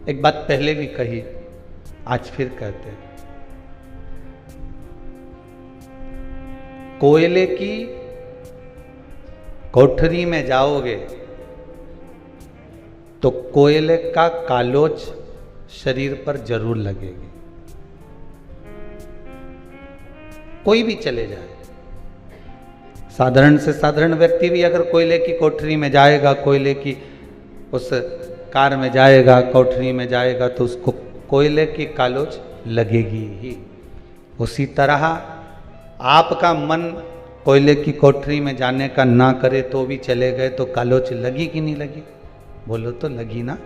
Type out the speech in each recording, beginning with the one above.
एक बात पहले भी कही, आज फिर कहते हैं। कोयले की कोठरी में जाओगे तो कोयले का कालोच शरीर पर जरूर लगेगी। कोई भी चले जाए, साधारण से साधारण व्यक्ति भी अगर कोयले की कोठरी में जाएगा, कोयले की उस कार में जाएगा, कोठरी में जाएगा, तो उसको कोयले की कालोच लगेगी ही। उसी तरह आपका मन कोयले की कोठरी में जाने का ना करे तो भी चले गए तो कालोच लगी कि नहीं लगी? बोलो तो लगी ना।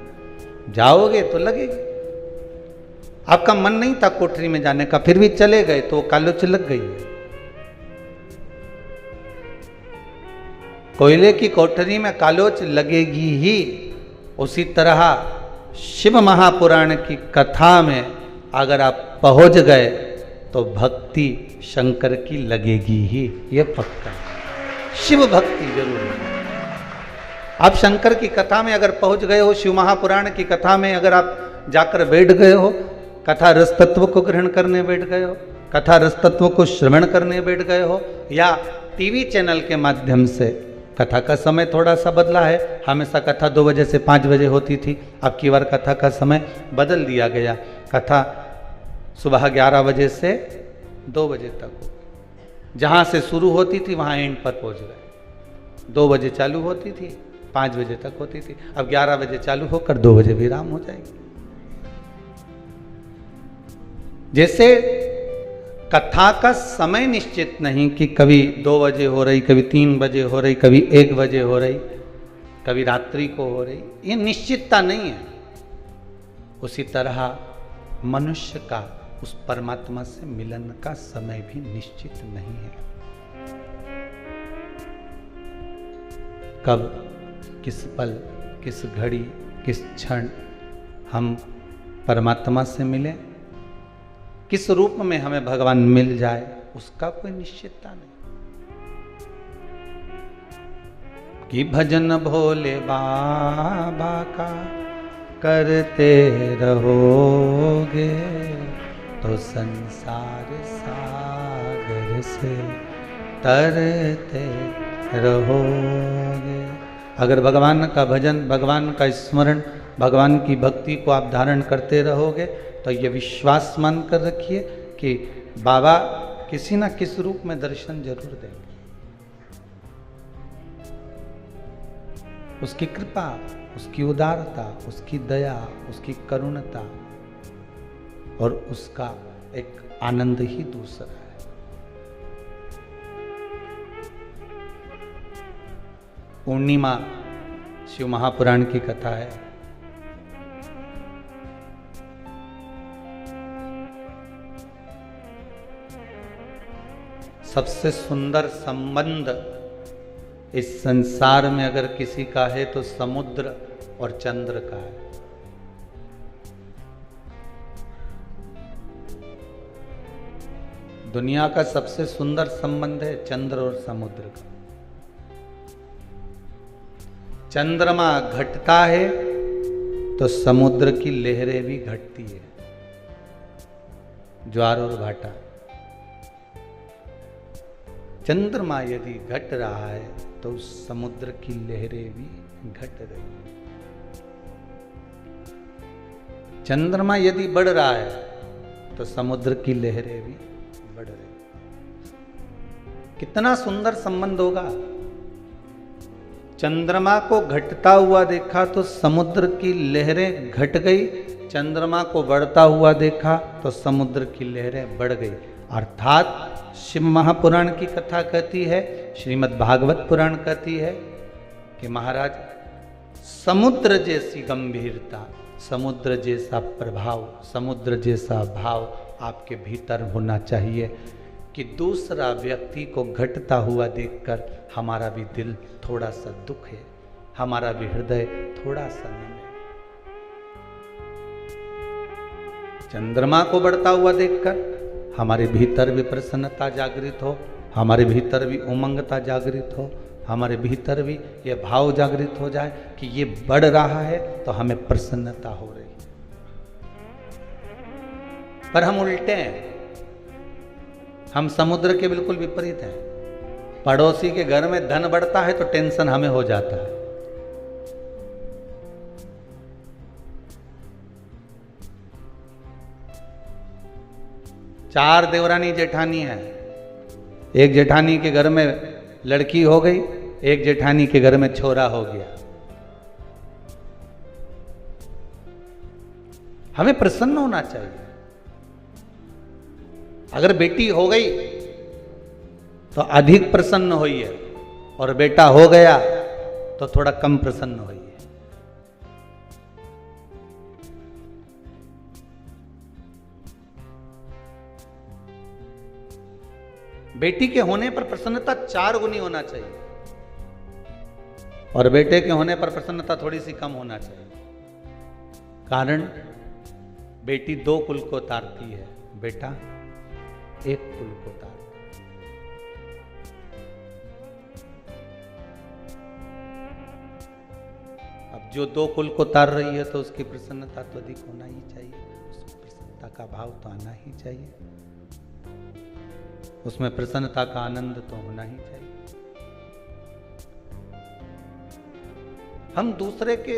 जाओगे तो लगेगी। आपका मन नहीं था कोठरी में जाने का, फिर भी चले गए तो कालोच लग गई है। कोयले की कोठरी में कालोच लगेगी ही। उसी तरह शिव महापुराण की कथा में अगर आप पहुंच गए तो भक्ति शंकर की लगेगी ही, ये पक्का। शिव भक्ति जरूर है। आप शंकर की कथा में अगर पहुंच गए हो, शिव महापुराण की कथा में अगर आप जाकर बैठ गए हो, कथा रस तत्व को ग्रहण करने बैठ गए हो, कथा रस तत्व को श्रवण करने बैठ गए हो, या टीवी चैनल के माध्यम से, कथा का समय थोड़ा सा बदला है। हमेशा कथा 2 बजे से 5 बजे होती थी, अब की बार कथा का समय बदल दिया गया। कथा सुबह 11 बजे से 2 बजे तक हो। जहाँ से शुरू होती थी वहाँ एंड पर पहुँच गए। 2 बजे चालू होती थी, 5 बजे तक होती थी। अब 11 बजे चालू होकर 2 बजे विराम हो जाएगी। जैसे कथा का समय निश्चित नहीं कि कभी 2 बजे हो रही, कभी 3 बजे हो रही, कभी 1 बजे हो रही, कभी रात्रि को हो रही, ये निश्चितता नहीं है। उसी तरह मनुष्य का उस परमात्मा से मिलन का समय भी निश्चित नहीं है। कब, किस पल, किस घड़ी, किस क्षण हम परमात्मा से मिले, किस रूप में हमें भगवान मिल जाए, उसका कोई निश्चितता नहीं। कि भजन भोले बाबा का करते रहोगे तो संसार सागर से तरते रहोगे। अगर भगवान का भजन, भगवान का स्मरण, भगवान की भक्ति को आप धारण करते रहोगे तो ये विश्वास मान कर रखिए कि बाबा किसी ना किस रूप में दर्शन जरूर देंगे। उसकी कृपा, उसकी उदारता, उसकी दया, उसकी करुणता और उसका एक आनंद ही दूसरा है। पूर्णिमा शिव महापुराण की कथा है। सबसे सुंदर संबंध इस संसार में अगर किसी का है तो समुद्र और चंद्र का है। दुनिया का सबसे सुंदर संबंध है चंद्र और समुद्र का। चंद्रमा घटता है तो समुद्र की लहरें भी घटती है, ज्वार और भाटा। चंद्रमा यदि घट रहा है तो उस समुद्र की लहरें भी घट रही हैं। चंद्रमा यदि बढ़ रहा है तो समुद्र की लहरें भी बढ़ रही। कितना सुंदर संबंध होगा। चंद्रमा को घटता हुआ देखा तो समुद्र की लहरें घट गई, चंद्रमा को बढ़ता हुआ देखा तो समुद्र की लहरें बढ़ गई। अर्थात शिव महापुराण की कथा कहती है, श्रीमद् भागवत पुराण कहती है कि महाराज समुद्र जैसी गंभीरता, समुद्र जैसा प्रभाव, समुद्र जैसा भाव आपके भीतर होना चाहिए कि दूसरा व्यक्ति को घटता हुआ देखकर हमारा भी दिल थोड़ा सा दुख है, हमारा भी हृदय थोड़ा सा नम है। चंद्रमा को बढ़ता हुआ देखकर हमारे भीतर भी प्रसन्नता जागृत हो, हमारे भीतर भी उमंगता जागृत हो, हमारे भीतर भी ये भाव जागृत हो जाए कि ये बढ़ रहा है तो हमें प्रसन्नता हो रही है। पर हम उल्टे हैं, हम समुद्र के बिल्कुल विपरीत हैं। पड़ोसी के घर में धन बढ़ता है तो टेंशन हमें हो जाता है। चार देवरानी जेठानी है, एक जेठानी के घर में लड़की हो गई, एक जेठानी के घर में छोरा हो गया। हमें प्रसन्न होना चाहिए। अगर बेटी हो गई तो अधिक प्रसन्न होइए, और बेटा हो गया तो थोड़ा कम प्रसन्न होइए। बेटी के होने पर प्रसन्नता 4 गुनी होना चाहिए, और बेटे के होने पर प्रसन्नता थोड़ी सी कम होना चाहिए। कारण बेटी 2 कुल को तारती है, बेटा 1 कुल को तारता है। अब जो 2 कुल को तार रही है तो उसकी प्रसन्नता तो अधिक होना ही चाहिए, उसमें प्रसन्नता का भाव तो आना ही चाहिए, उसमें प्रसन्नता का आनंद तो होना ही चाहिए। हम दूसरे के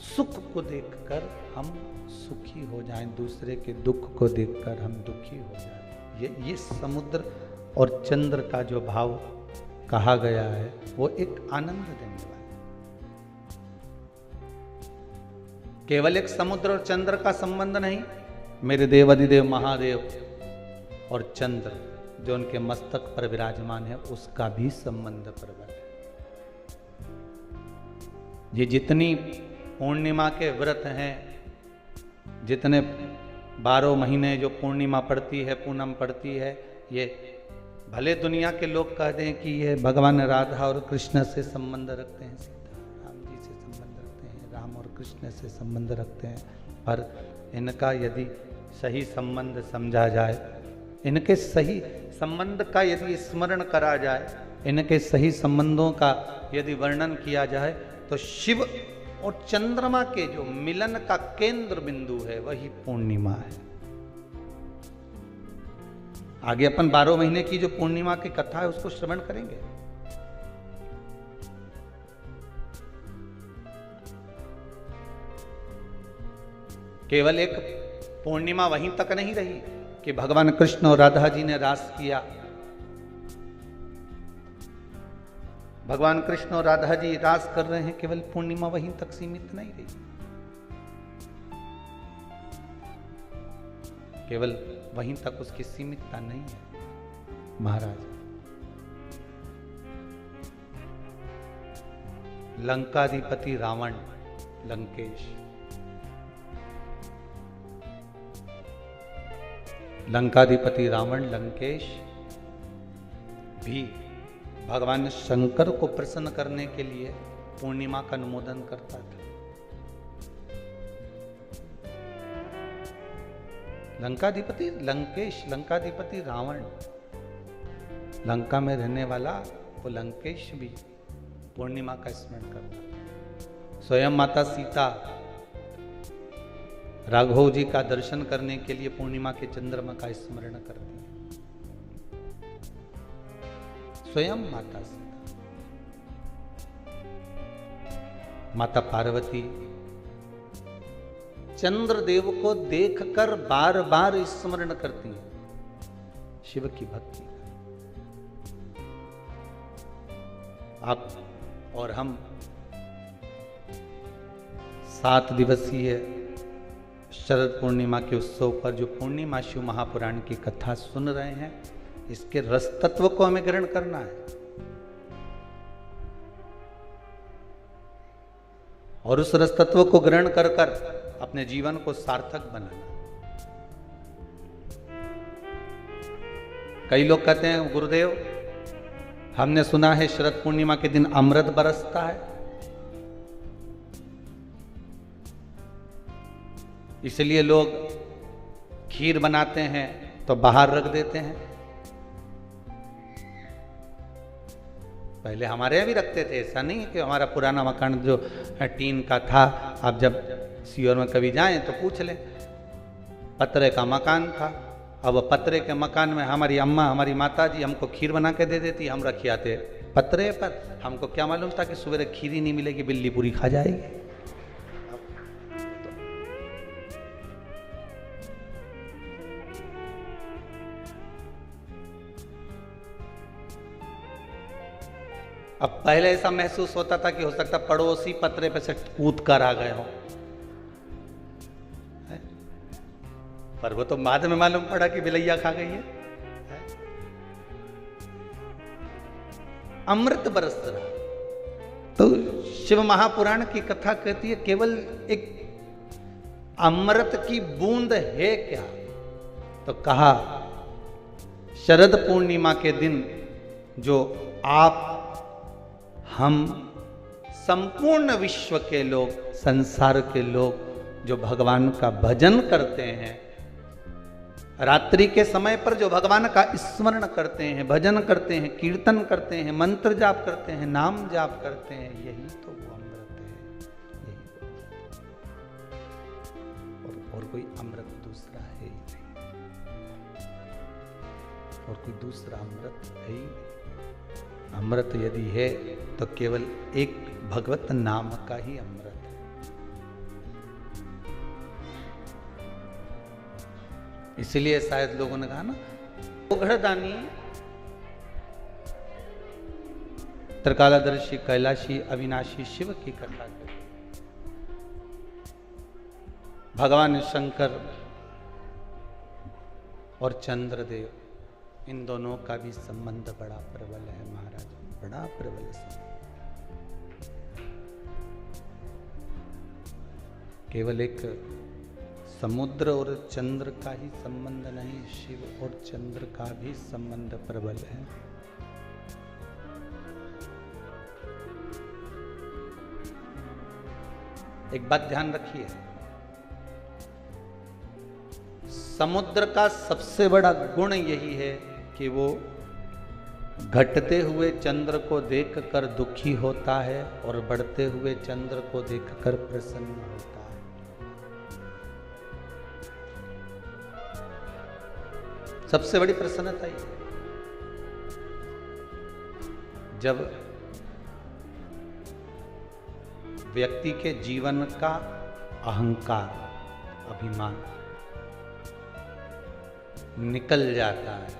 सुख को देखकर हम सुखी हो जाएं, दूसरे के दुख को देखकर हम दुखी हो जाएं। ये समुद्र और चंद्र का जो भाव कहा गया है वो एक आनंद देने वाला है। केवल एक समुद्र और चंद्र का संबंध नहीं, मेरे देव अधिदेव महादेव और चंद्र जो उनके मस्तक पर विराजमान है उसका भी संबंध प्रबल है। ये जितनी पूर्णिमा के व्रत हैं, जितने 12 महीने जो पूर्णिमा पड़ती है, पूनम पड़ती है, ये भले दुनिया के लोग कहते हैं कि ये भगवान राधा और कृष्ण से संबंध रखते हैं, सीता राम जी से संबंध रखते हैं, राम और कृष्ण से संबंध रखते हैं, पर इनका यदि सही संबंध समझा जाए, इनके सही संबंध का यदि स्मरण करा जाए, इनके सही संबंधों का यदि वर्णन किया जाए, तो शिव और चंद्रमा के जो मिलन का केंद्र बिंदु है वही पूर्णिमा है। आगे अपन 12 महीने की जो पूर्णिमा की कथा है उसको श्रवण करेंगे। केवल एक पूर्णिमा वहीं तक नहीं रही कि भगवान कृष्ण और राधा जी ने रास किया। भगवान कृष्ण और राधा जी रास कर रहे हैं, केवल पूर्णिमा वहीं तक सीमित नहीं रही। केवल वहीं तक उसकी सीमितता नहीं है महाराज। लंकाधिपति रावण, लंकेश, लंकाधिपति रावण लंकेश भी भगवान शंकर को प्रसन्न करने के लिए पूर्णिमा का अनुमोदन करता था। लंकाधिपति लंकेश, लंकाधिपति रावण, लंका में रहने वाला वो लंकेश भी पूर्णिमा का स्मरण करता। स्वयं माता सीता राघव जी का दर्शन करने के लिए पूर्णिमा के चंद्रमा का स्मरण करती है। स्वयं माता सीता, माता पार्वती चंद्रदेव को देखकर बार बार स्मरण करती है शिव की भक्ति। आप और हम 7 दिवसीय शरद पूर्णिमा के उत्सव पर जो पूर्णिमा शिव महापुराण की कथा सुन रहे हैं, इसके रस तत्व को हमें ग्रहण करना है और उस रस तत्व को ग्रहण कर कर अपने जीवन को सार्थक बनाना। कई लोग कहते हैं गुरुदेव, हमने सुना है शरद पूर्णिमा के दिन अमृत बरसता है, इसलिए लोग खीर बनाते हैं तो बाहर रख देते हैं। पहले हमारे यहाँ भी रखते थे, ऐसा नहीं कि हमारा पुराना मकान जो टीन का था, आप जब सीहोर में कभी जाएं तो पूछ लें, पतरे का मकान था। अब पतरे के मकान में हमारी अम्मा, हमारी माता जी हमको खीर बना के दे देती, हम रख आते पतरे पर। हमको क्या मालूम था कि सवेरे खीर ही नहीं मिलेगी, बिल्ली पूरी खा जाएगी। अब पहले ऐसा महसूस होता था कि हो सकता पड़ोसी पतरे पे से कूद कर आ गए हो, पर वो तो बाद में मालूम पड़ा कि बिलैया खा गई है। अमृत बरस रहा। तो शिव महापुराण की कथा कहती है केवल एक अमृत की बूंद है क्या? तो कहा शरद पूर्णिमा के दिन जो आप, हम, संपूर्ण विश्व के लोग, संसार के लोग जो भगवान का भजन करते हैं, रात्रि के समय पर जो भगवान का स्मरण करते हैं, भजन करते हैं, कीर्तन करते हैं, मंत्र जाप करते हैं, नाम जाप करते हैं, यही तो वो अमृत है। यही और कोई अमृत दूसरा है ही नहीं, और कोई दूसरा अमृत है ही नहीं। अमृत यदि है तो केवल एक भगवत नाम का ही अमृत। इसीलिए शायद लोगों ने कहा ना, घड़दानी त्रिकालदर्शी कैलाशी अविनाशी शिव की कथा करें। भगवान शंकर और चंद्रदेव, इन दोनों का भी संबंध बड़ा प्रबल है महाराज, बड़ा प्रबल संबंध। केवल एक समुद्र और चंद्र का ही संबंध नहीं, शिव और चंद्र का भी संबंध प्रबल है। एक बात ध्यान रखिए, समुद्र का सबसे बड़ा गुण यही है कि वो घटते हुए चंद्र को देखकर दुखी होता है और बढ़ते हुए चंद्र को देखकर प्रसन्न होता है। सबसे बड़ी प्रसन्नता ही जब व्यक्ति के जीवन का अहंकार, अभिमान निकल जाता है,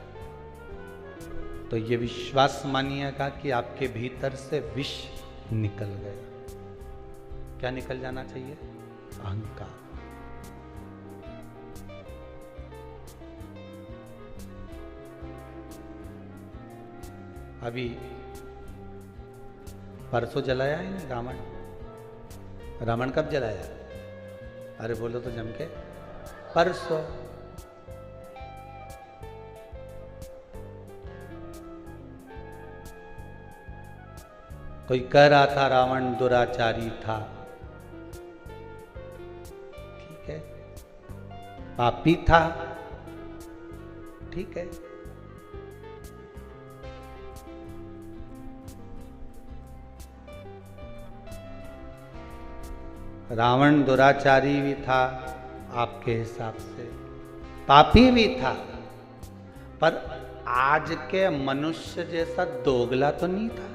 तो ये विश्वास मानिएगा कि आपके भीतर से विष निकल गया। क्या निकल जाना चाहिए? अहंकार। अभी परसों जलाया है ना रावण। रावण कब जलाया? अरे बोलो तो जम के, परसों। कोई कह रहा था रावण दुराचारी था, ठीक है, पापी था, ठीक है, रावण दुराचारी भी था आपके हिसाब से, पापी भी था, पर आज के मनुष्य जैसा दोगला तो नहीं था।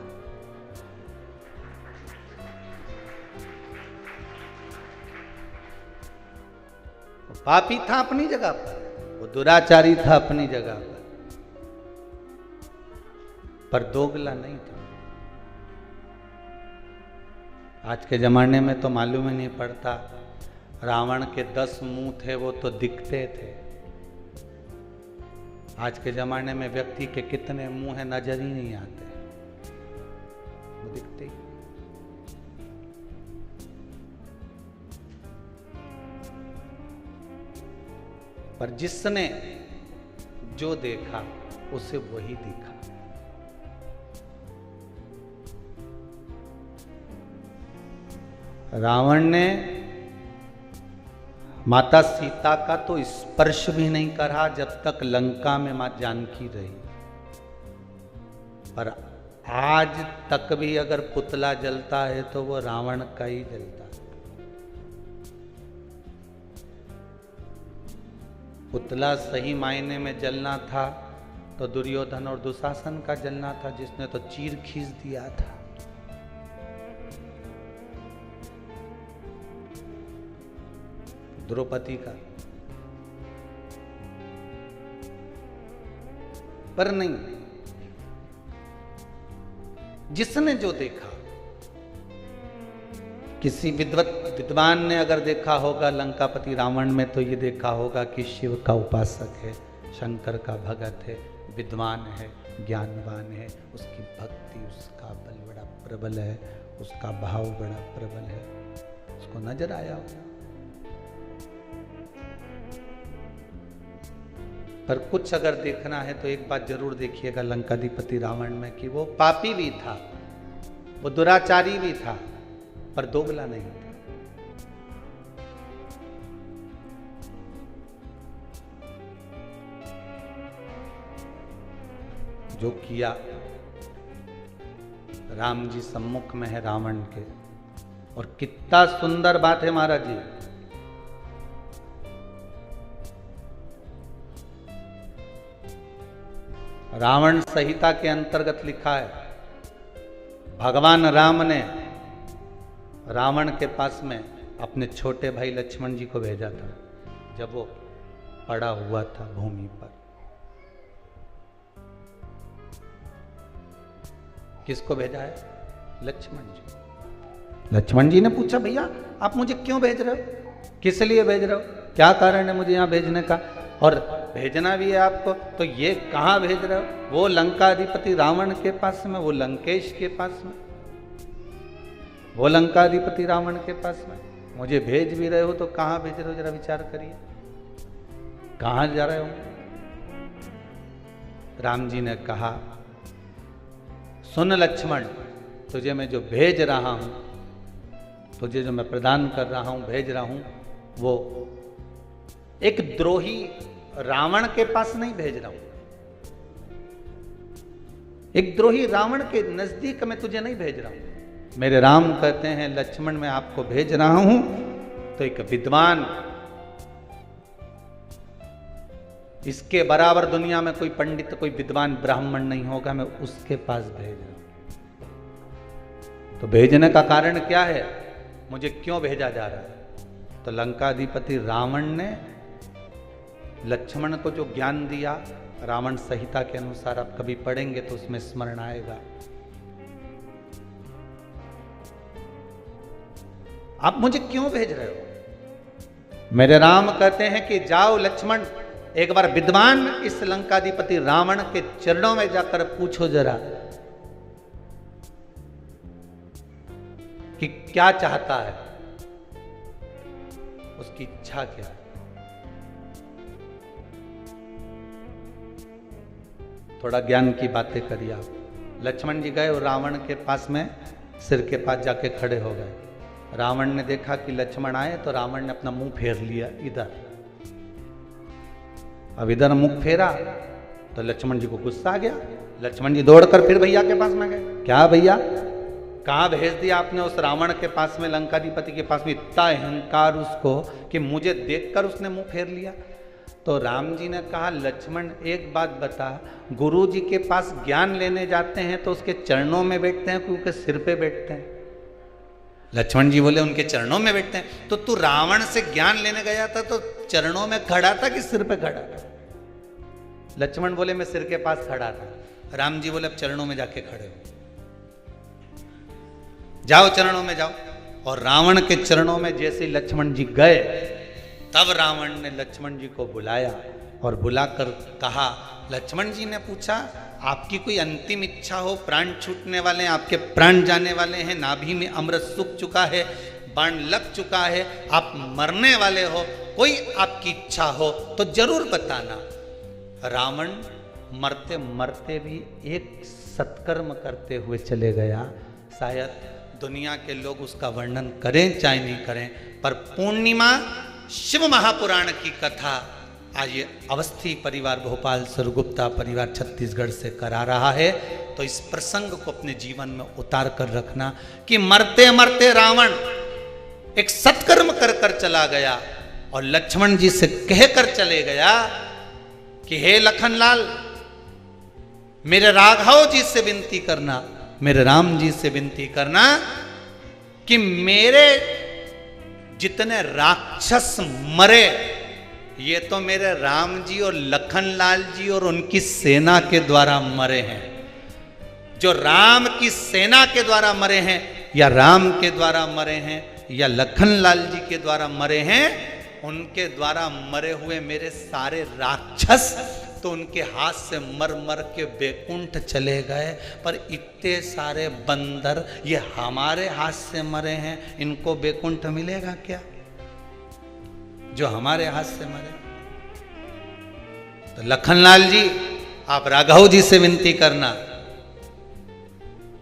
पापी था अपनी जगह पर, वो दुराचारी था अपनी जगह पर दोगला नहीं था। आज के जमाने में तो मालूम ही नहीं पड़ता, रावण के 10 मुंह थे वो तो दिखते थे। आज के जमाने में व्यक्ति के कितने मुंह है नजर ही नहीं आते, वो दिखते ही। पर जिसने जो देखा उसे वही दिखा। रावण ने माता सीता का तो स्पर्श भी नहीं करा जब तक लंका में मां जानकी रही, पर आज तक भी अगर पुतला जलता है तो वो रावण का ही जलता है। पुतला सही मायने में जलना था तो दुर्योधन और दुशासन का जलना था, जिसने तो चीर खींच दिया था। द्रौपदी का। पर नहीं, जिसने जो देखा, किसी विद्वान ने अगर देखा होगा लंकापति रावण में, तो ये देखा होगा कि शिव का उपासक है, शंकर का भगत है, विद्वान है, ज्ञानवान है, उसकी भक्ति, उसका बल बड़ा प्रबल है, उसका भाव बड़ा प्रबल है, उसको नजर आया होगा। पर कुछ अगर देखना है तो एक बात जरूर देखिएगा लंकाधिपति रावण में, कि वो पापी भी था, वो दुराचारी भी था, पर दोगला नहीं था। जो किया, राम जी सम्मुख में है रावण के, और कितना सुंदर बात है महाराज जी। रावण संहिता के अंतर्गत लिखा है, भगवान राम ने रावण के पास में अपने छोटे भाई लक्ष्मण जी को भेजा था, जब वो पड़ा हुआ था भूमि पर। किसको भेजा है? लक्ष्मण जी। लक्ष्मण जी ने पूछा, भैया आप मुझे क्यों भेज रहे हो, किस लिए भेज रहे हो, क्या कारण है मुझे यहां भेजने का, और भेजना भी है आपको तो ये कहां भेज रहे हो? वो लंकाधिपति रावण के पास में, वो लंकेश के पास में, वो लंकाधिपति रावण के पास में मुझे भेज भी रहे हो तो कहां भेज रहे हो, जरा विचार करिए, कहां जा रहे हो? राम जी ने कहा, सुन लक्ष्मण, तुझे मैं जो भेज रहा हूं, तुझे जो मैं प्रदान कर रहा हूं, भेज रहा हूं, वो एक द्रोही रावण के पास नहीं भेज रहा हूं, एक द्रोही रावण के नजदीक में तुझे नहीं भेज रहा हूं। मेरे राम कहते हैं, लक्ष्मण मैं आपको भेज रहा हूं तो एक विद्वान, इसके बराबर दुनिया में कोई पंडित, कोई विद्वान ब्राह्मण नहीं होगा, मैं उसके पास भेज रहा हूं। तो भेजने का कारण क्या है, मुझे क्यों भेजा जा रहा है? तो लंकाधिपति रावण ने लक्ष्मण को जो ज्ञान दिया, रावण संहिता के अनुसार आप कभी पढ़ेंगे तो उसमें स्मरण आएगा। आप मुझे क्यों भेज रहे हो? मेरे राम कहते हैं कि जाओ लक्ष्मण, एक बार विद्वान इस लंकाधिपति रावण के चरणों में जाकर पूछो जरा कि क्या चाहता है, उसकी इच्छा क्या है। थोड़ा ज्ञान की बातें करिए आप। लक्ष्मण जी गए और रावण के पास में सिर के पास जाके खड़े हो गए। रावण ने देखा कि लक्ष्मण आए तो रावण ने अपना मुंह फेर लिया इधर। अब इधर मुंह फेरा तो लक्ष्मण जी को गुस्सा आ गया। लक्ष्मण जी दौड़कर फिर भैया के पास में गए। क्या भैया, कहाँ भेज दिया आपने उस रावण के पास में, लंकाधिपति के पास में? इतना अहंकार उसको कि मुझे देखकर उसने मुंह फेर लिया। तो राम जी ने कहा, लक्ष्मण एक बात बता, गुरु जी के पास ज्ञान लेने जाते हैं तो उसके चरणों में बैठते हैं क्योंकि सिर पे बैठते हैं? लक्ष्मण जी बोले उनके चरणों में बैठते हैं। तो तू रावण से ज्ञान लेने गया था तो चरणों में खड़ा था कि सिर पे खड़ा था? लक्ष्मण बोले मैं सिर के पास खड़ा था। राम जी बोले अब चरणों में जाके खड़े हो, जाओ चरणों में जाओ। और रावण के चरणों में जैसे लक्ष्मण जी गए तब रावण ने लक्ष्मण जी को बुलाया और बुलाकर कहा, लक्ष्मण जी ने पूछा आपकी कोई अंतिम इच्छा हो, प्राण छूटने वाले हैं, आपके प्राण जाने वाले हैं, नाभि में अमृत सूख चुका है, बाण लग चुका है, आप मरने वाले हो, कोई आपकी इच्छा हो तो जरूर बताना। रावण मरते मरते भी एक सत्कर्म करते हुए चले गया। शायद दुनिया के लोग उसका वर्णन करें चाहे नहीं करें, पर पूर्णिमा शिव महापुराण की कथा आज ये अवस्थी परिवार भोपाल सरगुप्ता परिवार छत्तीसगढ़ से करा रहा है। तो इस प्रसंग को अपने जीवन में उतार कर रखना कि मरते मरते रावण एक सत्कर्म कर कर चला गया और लक्ष्मण जी से कहकर चले गया कि हे लखनलाल, मेरे राघव जी से विनती करना, मेरे राम जी से विनती करना कि मेरे जितने राक्षस मरे, ये तो मेरे राम जी और लखनलाल जी और उनकी सेना के द्वारा मरे हैं। जो राम की सेना के द्वारा मरे हैं, या राम के द्वारा मरे हैं, या लखनलाल जी के द्वारा मरे हैं, उनके द्वारा मरे हुए मेरे सारे राक्षस तो उनके हाथ से मर मर के बैकुंठ चले गए, पर इतने सारे बंदर ये हमारे हाथ से मरे हैं, इनको बैकुंठ मिलेगा क्या जो हमारे हाथ से मरे? तो लखनलाल जी, आप राघव जी से विनती करना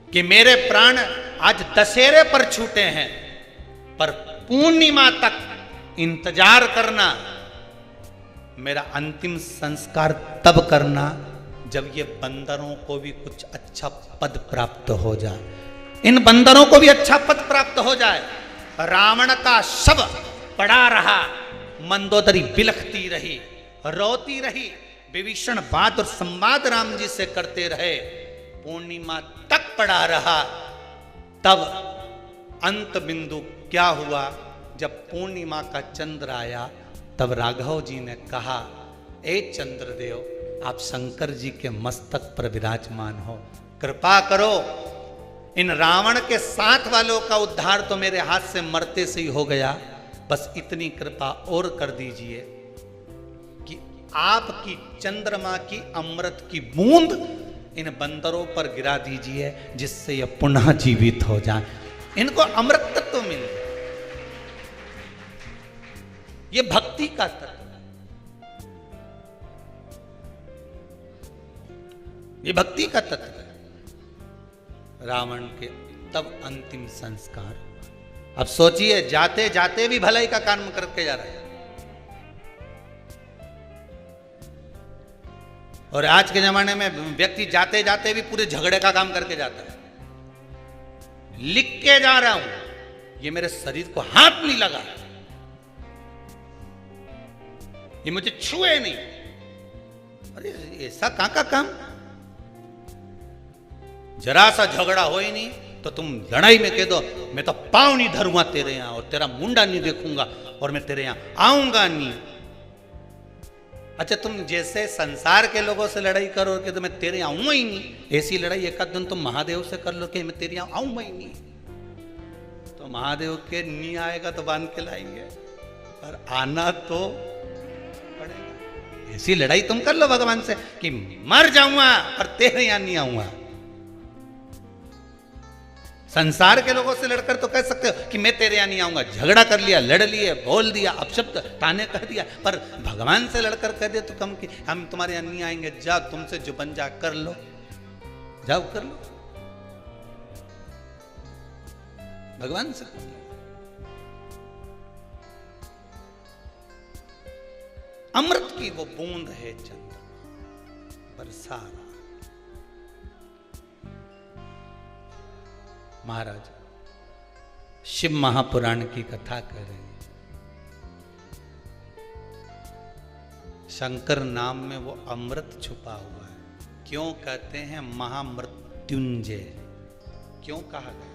कि मेरे प्राण आज दशहरे पर छूटे हैं, पर पूर्णिमा तक इंतजार करना, मेरा अंतिम संस्कार तब करना जब ये बंदरों को भी कुछ अच्छा पद प्राप्त हो जाए, इन बंदरों को भी अच्छा पद प्राप्त हो जाए। रावण का शव पड़ा रहा, मंदोदरी बिलखती रही, रोती रही, विभीषण बात और संवाद राम जी से करते रहे, पूर्णिमा तक पड़ा रहा। तब अंत बिंदु क्या हुआ? जब पूर्णिमा का चंद्र आया, तब राघव जी ने कहा, ए चंद्रदेव, आप शंकर जी के मस्तक पर विराजमान हो, कृपा करो, इन रावण के साथ वालों का उद्धार तो मेरे हाथ से मरते से ही हो गया, बस इतनी कृपा और कर दीजिए कि आपकी चंद्रमा की अमृत की बूंद इन बंदरों पर गिरा दीजिए, जिससे ये पुनः जीवित हो जाए, इनको अमृत तत्व मिले। ये भक्ति का तत्व है, ये भक्ति का तत्व है। रावण के तब अंतिम संस्कार। अब सोचिए, जाते जाते भी भलाई का काम करके जा रहे हैं। और आज के जमाने में व्यक्ति जाते जाते भी पूरे झगड़े का काम करके जाता है। लिख के जा रहा हूं, ये मेरे शरीर को हाथ नहीं लगा, ये मुझे छुए नहीं। अरे ऐसा कहां का काम? जरा सा झगड़ा हो ही नहीं तो तुम लड़ाई में कह दो, मैं तो पांव नहीं धरूंगा तेरे यहां, और तेरा मुंडा नहीं देखूंगा, और मैं तेरे यहां आऊंगा नहीं। अच्छा, तुम जैसे संसार के लोगों से लड़ाई करो कि तो मैं तेरे यहां आऊंगा ही नहीं, ऐसी लड़ाई एक आध दिन तुम महादेव से कर लो कि मैं तेरे यहां आऊंगा ही नहीं, तो महादेव के नहीं आएगा तो बांध के लाएंगे, पर आना तो पड़ेगा। ऐसी लड़ाई तुम कर लो भगवान से कि मर जाऊंगा पर तेरे यहां नहीं आऊंगा। संसार के लोगों से लड़कर तो कह सकते हो कि मैं तेरे यहां नहीं आऊंगा, झगड़ा कर लिया, लड़ लिए, बोल दिया, अपशब्द ताने कह दिया, पर भगवान से लड़कर कह दे तो कम कि हम तुम्हारे यहां नहीं आएंगे, जाओ तुमसे जो बन जा कर लो, जाओ कर लो, भगवान से। अमृत की वो बूंद है चंद्रमा, बरसा रहा। महाराज शिव महापुराण की कथा कह रहे हैं। शंकर नाम में वो अमृत छुपा हुआ है। क्यों कहते हैं महामृत्युंजय? क्यों कहा गया?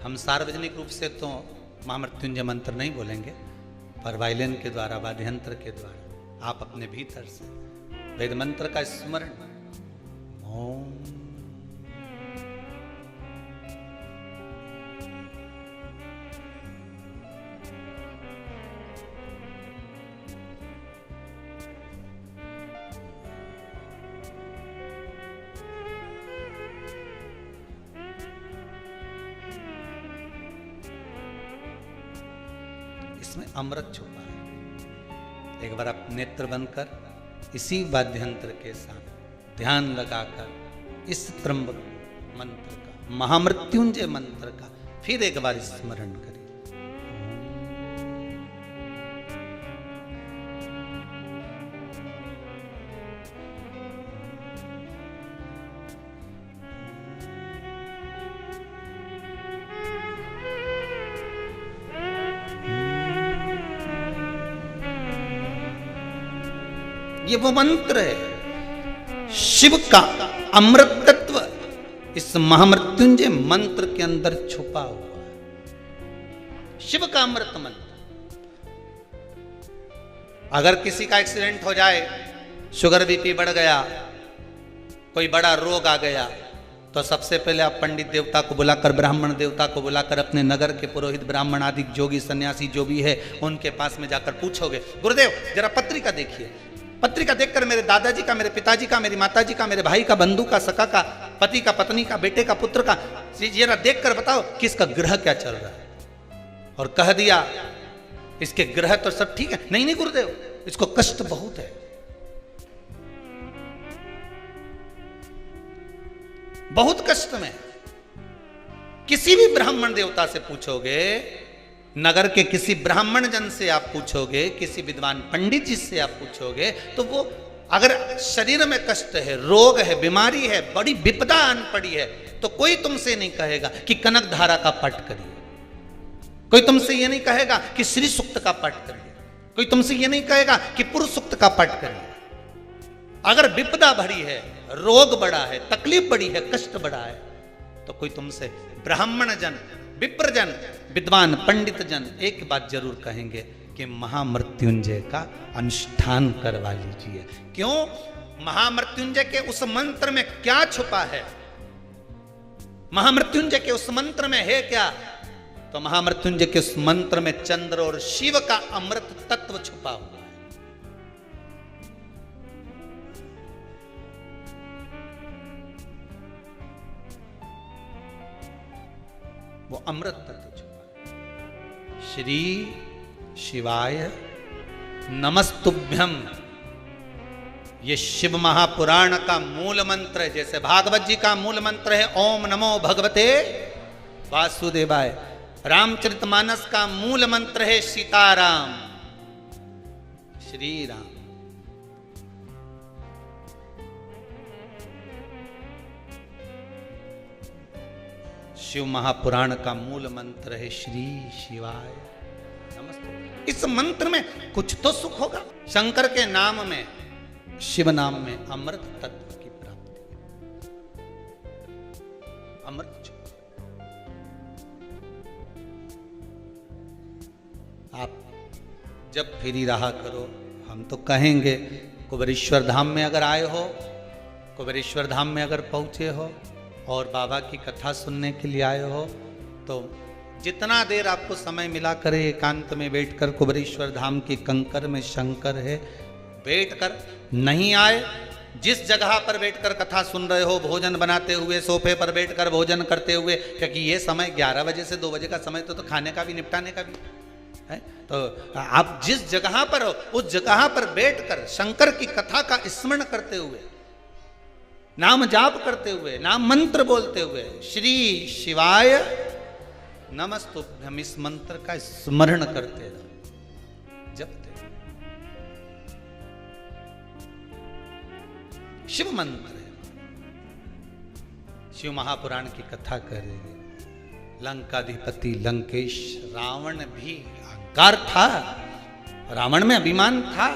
हम सार्वजनिक रूप से तो महामृत्युंजय मंत्र नहीं बोलेंगे, पर वायलिन के द्वारा, वाद्ययंत्र के द्वारा आप अपने भीतर से वेद मंत्र का स्मरण, ओम इसमें अमृत छुपा है। एक बार आप नेत्र बंद कर इसी वाद्ययंत्र के साथ ध्यान लगाकर इस त्र्यंबक मंत्र का, महामृत्युंजय मंत्र का फिर एक बार स्मरण करें। ये वो मंत्र है। शिव का अमृत तत्व इस महामृत्युंजय मंत्र के अंदर छुपा हुआ है। शिव का अमृत मंत्र। अगर किसी का एक्सीडेंट हो जाए, शुगर बीपी बढ़ गया, कोई बड़ा रोग आ गया, तो सबसे पहले आप पंडित देवता को बुलाकर, ब्राह्मण देवता को बुलाकर, अपने नगर के पुरोहित ब्राह्मण आदि जोगी सन्यासी जो भी है उनके पास में जाकर पूछोगे, गुरुदेव जरा पत्रिका देखिए, पत्रिका देखकर मेरे दादाजी का, मेरे पिताजी का, मेरी माताजी का, मेरे भाई का, बंधु का, सखा का, पति का, पत्नी का, बेटे का, पुत्र का, जरा देखकर बताओ कि इसका ग्रह क्या चल रहा है। और कह दिया इसके ग्रह तो सब ठीक है। नहीं नहीं गुरुदेव, इसको कष्ट बहुत है, बहुत कष्ट में। किसी भी ब्राह्मण देवता से पूछोगे, नगर के किसी ब्राह्मण जन से आप पूछोगे, किसी विद्वान पंडित जी से आप पूछोगे, तो वो अगर शरीर में कष्ट है, रोग है, बीमारी है, बड़ी विपदा आन पड़ी है, तो कोई तुमसे नहीं कहेगा कि कनक धारा का पाठ करिए, कोई तुमसे ये नहीं कहेगा कि श्री सूक्त का पाठ करिए, कोई तुमसे ये नहीं कहेगा कि पुरुष सूक्त का पाठ करिए। अगर विपदा भरी है, रोग बड़ा है, तकलीफ बड़ी है, कष्ट बड़ा है, तो कोई तुमसे ब्राह्मण जन, विप्र जन, विद्वान पंडित जन एक बात जरूर कहेंगे कि महामृत्युंजय का अनुष्ठान करवा लीजिए। क्यों? महामृत्युंजय के उस मंत्र में क्या छुपा है? महामृत्युंजय के उस मंत्र में है क्या? तो महामृत्युंजय के उस मंत्र में चंद्र और शिव का अमृत तत्व छुपा हुआ है। वो अमृत तत्व छुपा है। श्री शिवाय नमस्तुभ्यम, ये शिव महापुराण का मूल मंत्र है। जैसे भागवत जी का मूल मंत्र है ओम नमो भगवते वासुदेवाय, रामचरितमानस का मूल मंत्र है सीताराम, श्री राम। शिव महापुराण का मूल मंत्र है श्री शिवाय नमस्ते। इस मंत्र में कुछ तो सुख होगा। शंकर के नाम में, शिव नाम में अमृत तत्व की प्राप्ति, अमृत। आप जब फ्री रहा करो, हम तो कहेंगे कुबेरेश्वर धाम में अगर आए हो, कुबेरेश्वर धाम में अगर पहुंचे हो और बाबा की कथा सुनने के लिए आए हो, तो जितना देर आपको समय मिला करे एकांत में बैठकर, कुबेरेश्वर धाम की कंकर में शंकर है, बैठकर, नहीं आए जिस जगह पर बैठकर कथा सुन रहे हो, भोजन बनाते हुए, सोफे पर बैठकर भोजन करते हुए, क्योंकि ये समय 11 बजे से 2 बजे का समय तो खाने का भी, निपटाने का भी है, तो आप जिस जगह पर हो उस जगह पर बैठकर शंकर की कथा का स्मरण करते हुए, नाम जाप करते हुए, नाम मंत्र बोलते हुए, श्री शिवाय नमस्तुभ्यम, इस मंत्र का स्मरण करते रहो, जपते। शिव मंत्र है। शिव महापुराण की कथा करेंगे। लंकाधिपति लंकेश, रावण भी अहंकार था, रावण में अभिमान था,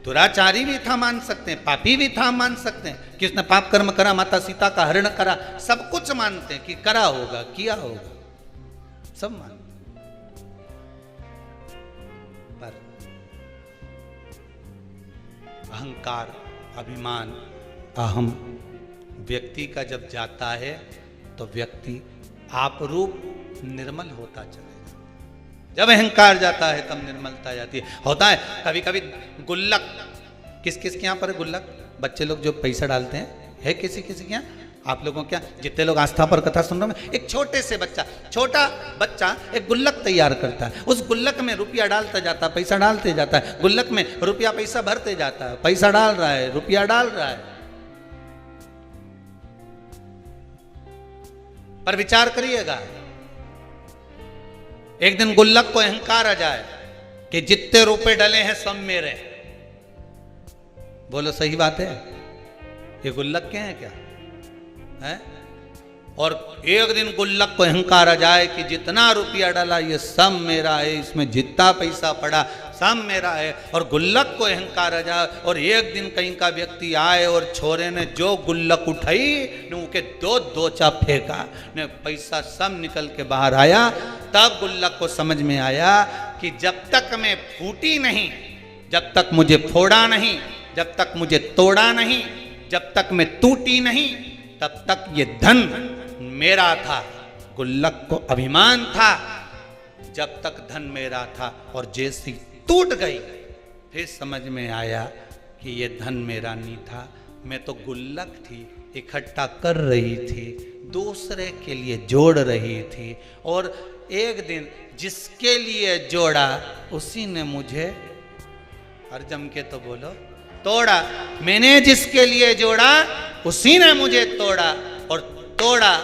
दुराचारी भी था मान सकते हैं, पापी भी था मान सकते हैं कि उसने पाप कर्म करा, माता सीता का हरण करा, सब कुछ मानते हैं कि करा होगा, किया होगा, सब मानते हैं। पर अहंकार, अभिमान, अहम व्यक्ति का जब जाता है तो व्यक्ति आप रूप निर्मल होता चलेगा। जब अहंकार जाता है तब निर्मलता जाती है। होता है कभी कभी गुल्लक, किस किस के यहाँ पर गुल्लक, बच्चे लोग जो पैसा डालते हैं, है किसी किसी के यहाँ? आप लोगों क्या, जितने लोग आस्था पर कथा सुन रहे हैं, एक छोटे से बच्चा, छोटा बच्चा एक गुल्लक तैयार करता है, उस गुल्लक में रुपया डालता जाता है, पैसा डालते जाता है, गुल्लक में रुपया पैसा भरते जाता है, पैसा डाल रहा है, रुपया डाल रहा है। पर विचार करिएगा, एक दिन गुल्लक को अहंकार आ जाए कि जितने रुपए डले हैं सब मेरे। बोलो सही बात है? ये गुल्लक के हैं क्या? है? और एक दिन गुल्लक को अहंकार आ जाए कि जितना रुपया डाला ये सब मेरा है, इसमें जितना पैसा पड़ा सब मेरा है, और गुल्लक को अहंकार आ जाए और एक दिन कहीं का व्यक्ति आए और छोरे ने जो गुल्लक उठाई ने उनके दो दोचा फेंका ने पैसा सब निकल के बाहर आया, तब गुल्लक को समझ में आया कि जब तक मैं फूटी नहीं, जब तक मुझे फोड़ा नहीं, जब तक मुझे तोड़ा नहीं, जब तक मैं टूटी नहीं, तब तक ये धन मेरा था। गुल्लक को अभिमान था जब तक धन मेरा था, और जैसी टूट गई फिर समझ में आया कि ये धन मेरा नहीं था, मैं तो गुल्लक थी, इकट्ठा कर रही थी, दूसरे के लिए जोड़ रही थी, और एक दिन जिसके लिए जोड़ा उसी ने मुझे, हर जम के तो बोलो, तोड़ा। मैंने जिसके लिए जोड़ा उसी ने मुझे तोड़ा, और तोड़ा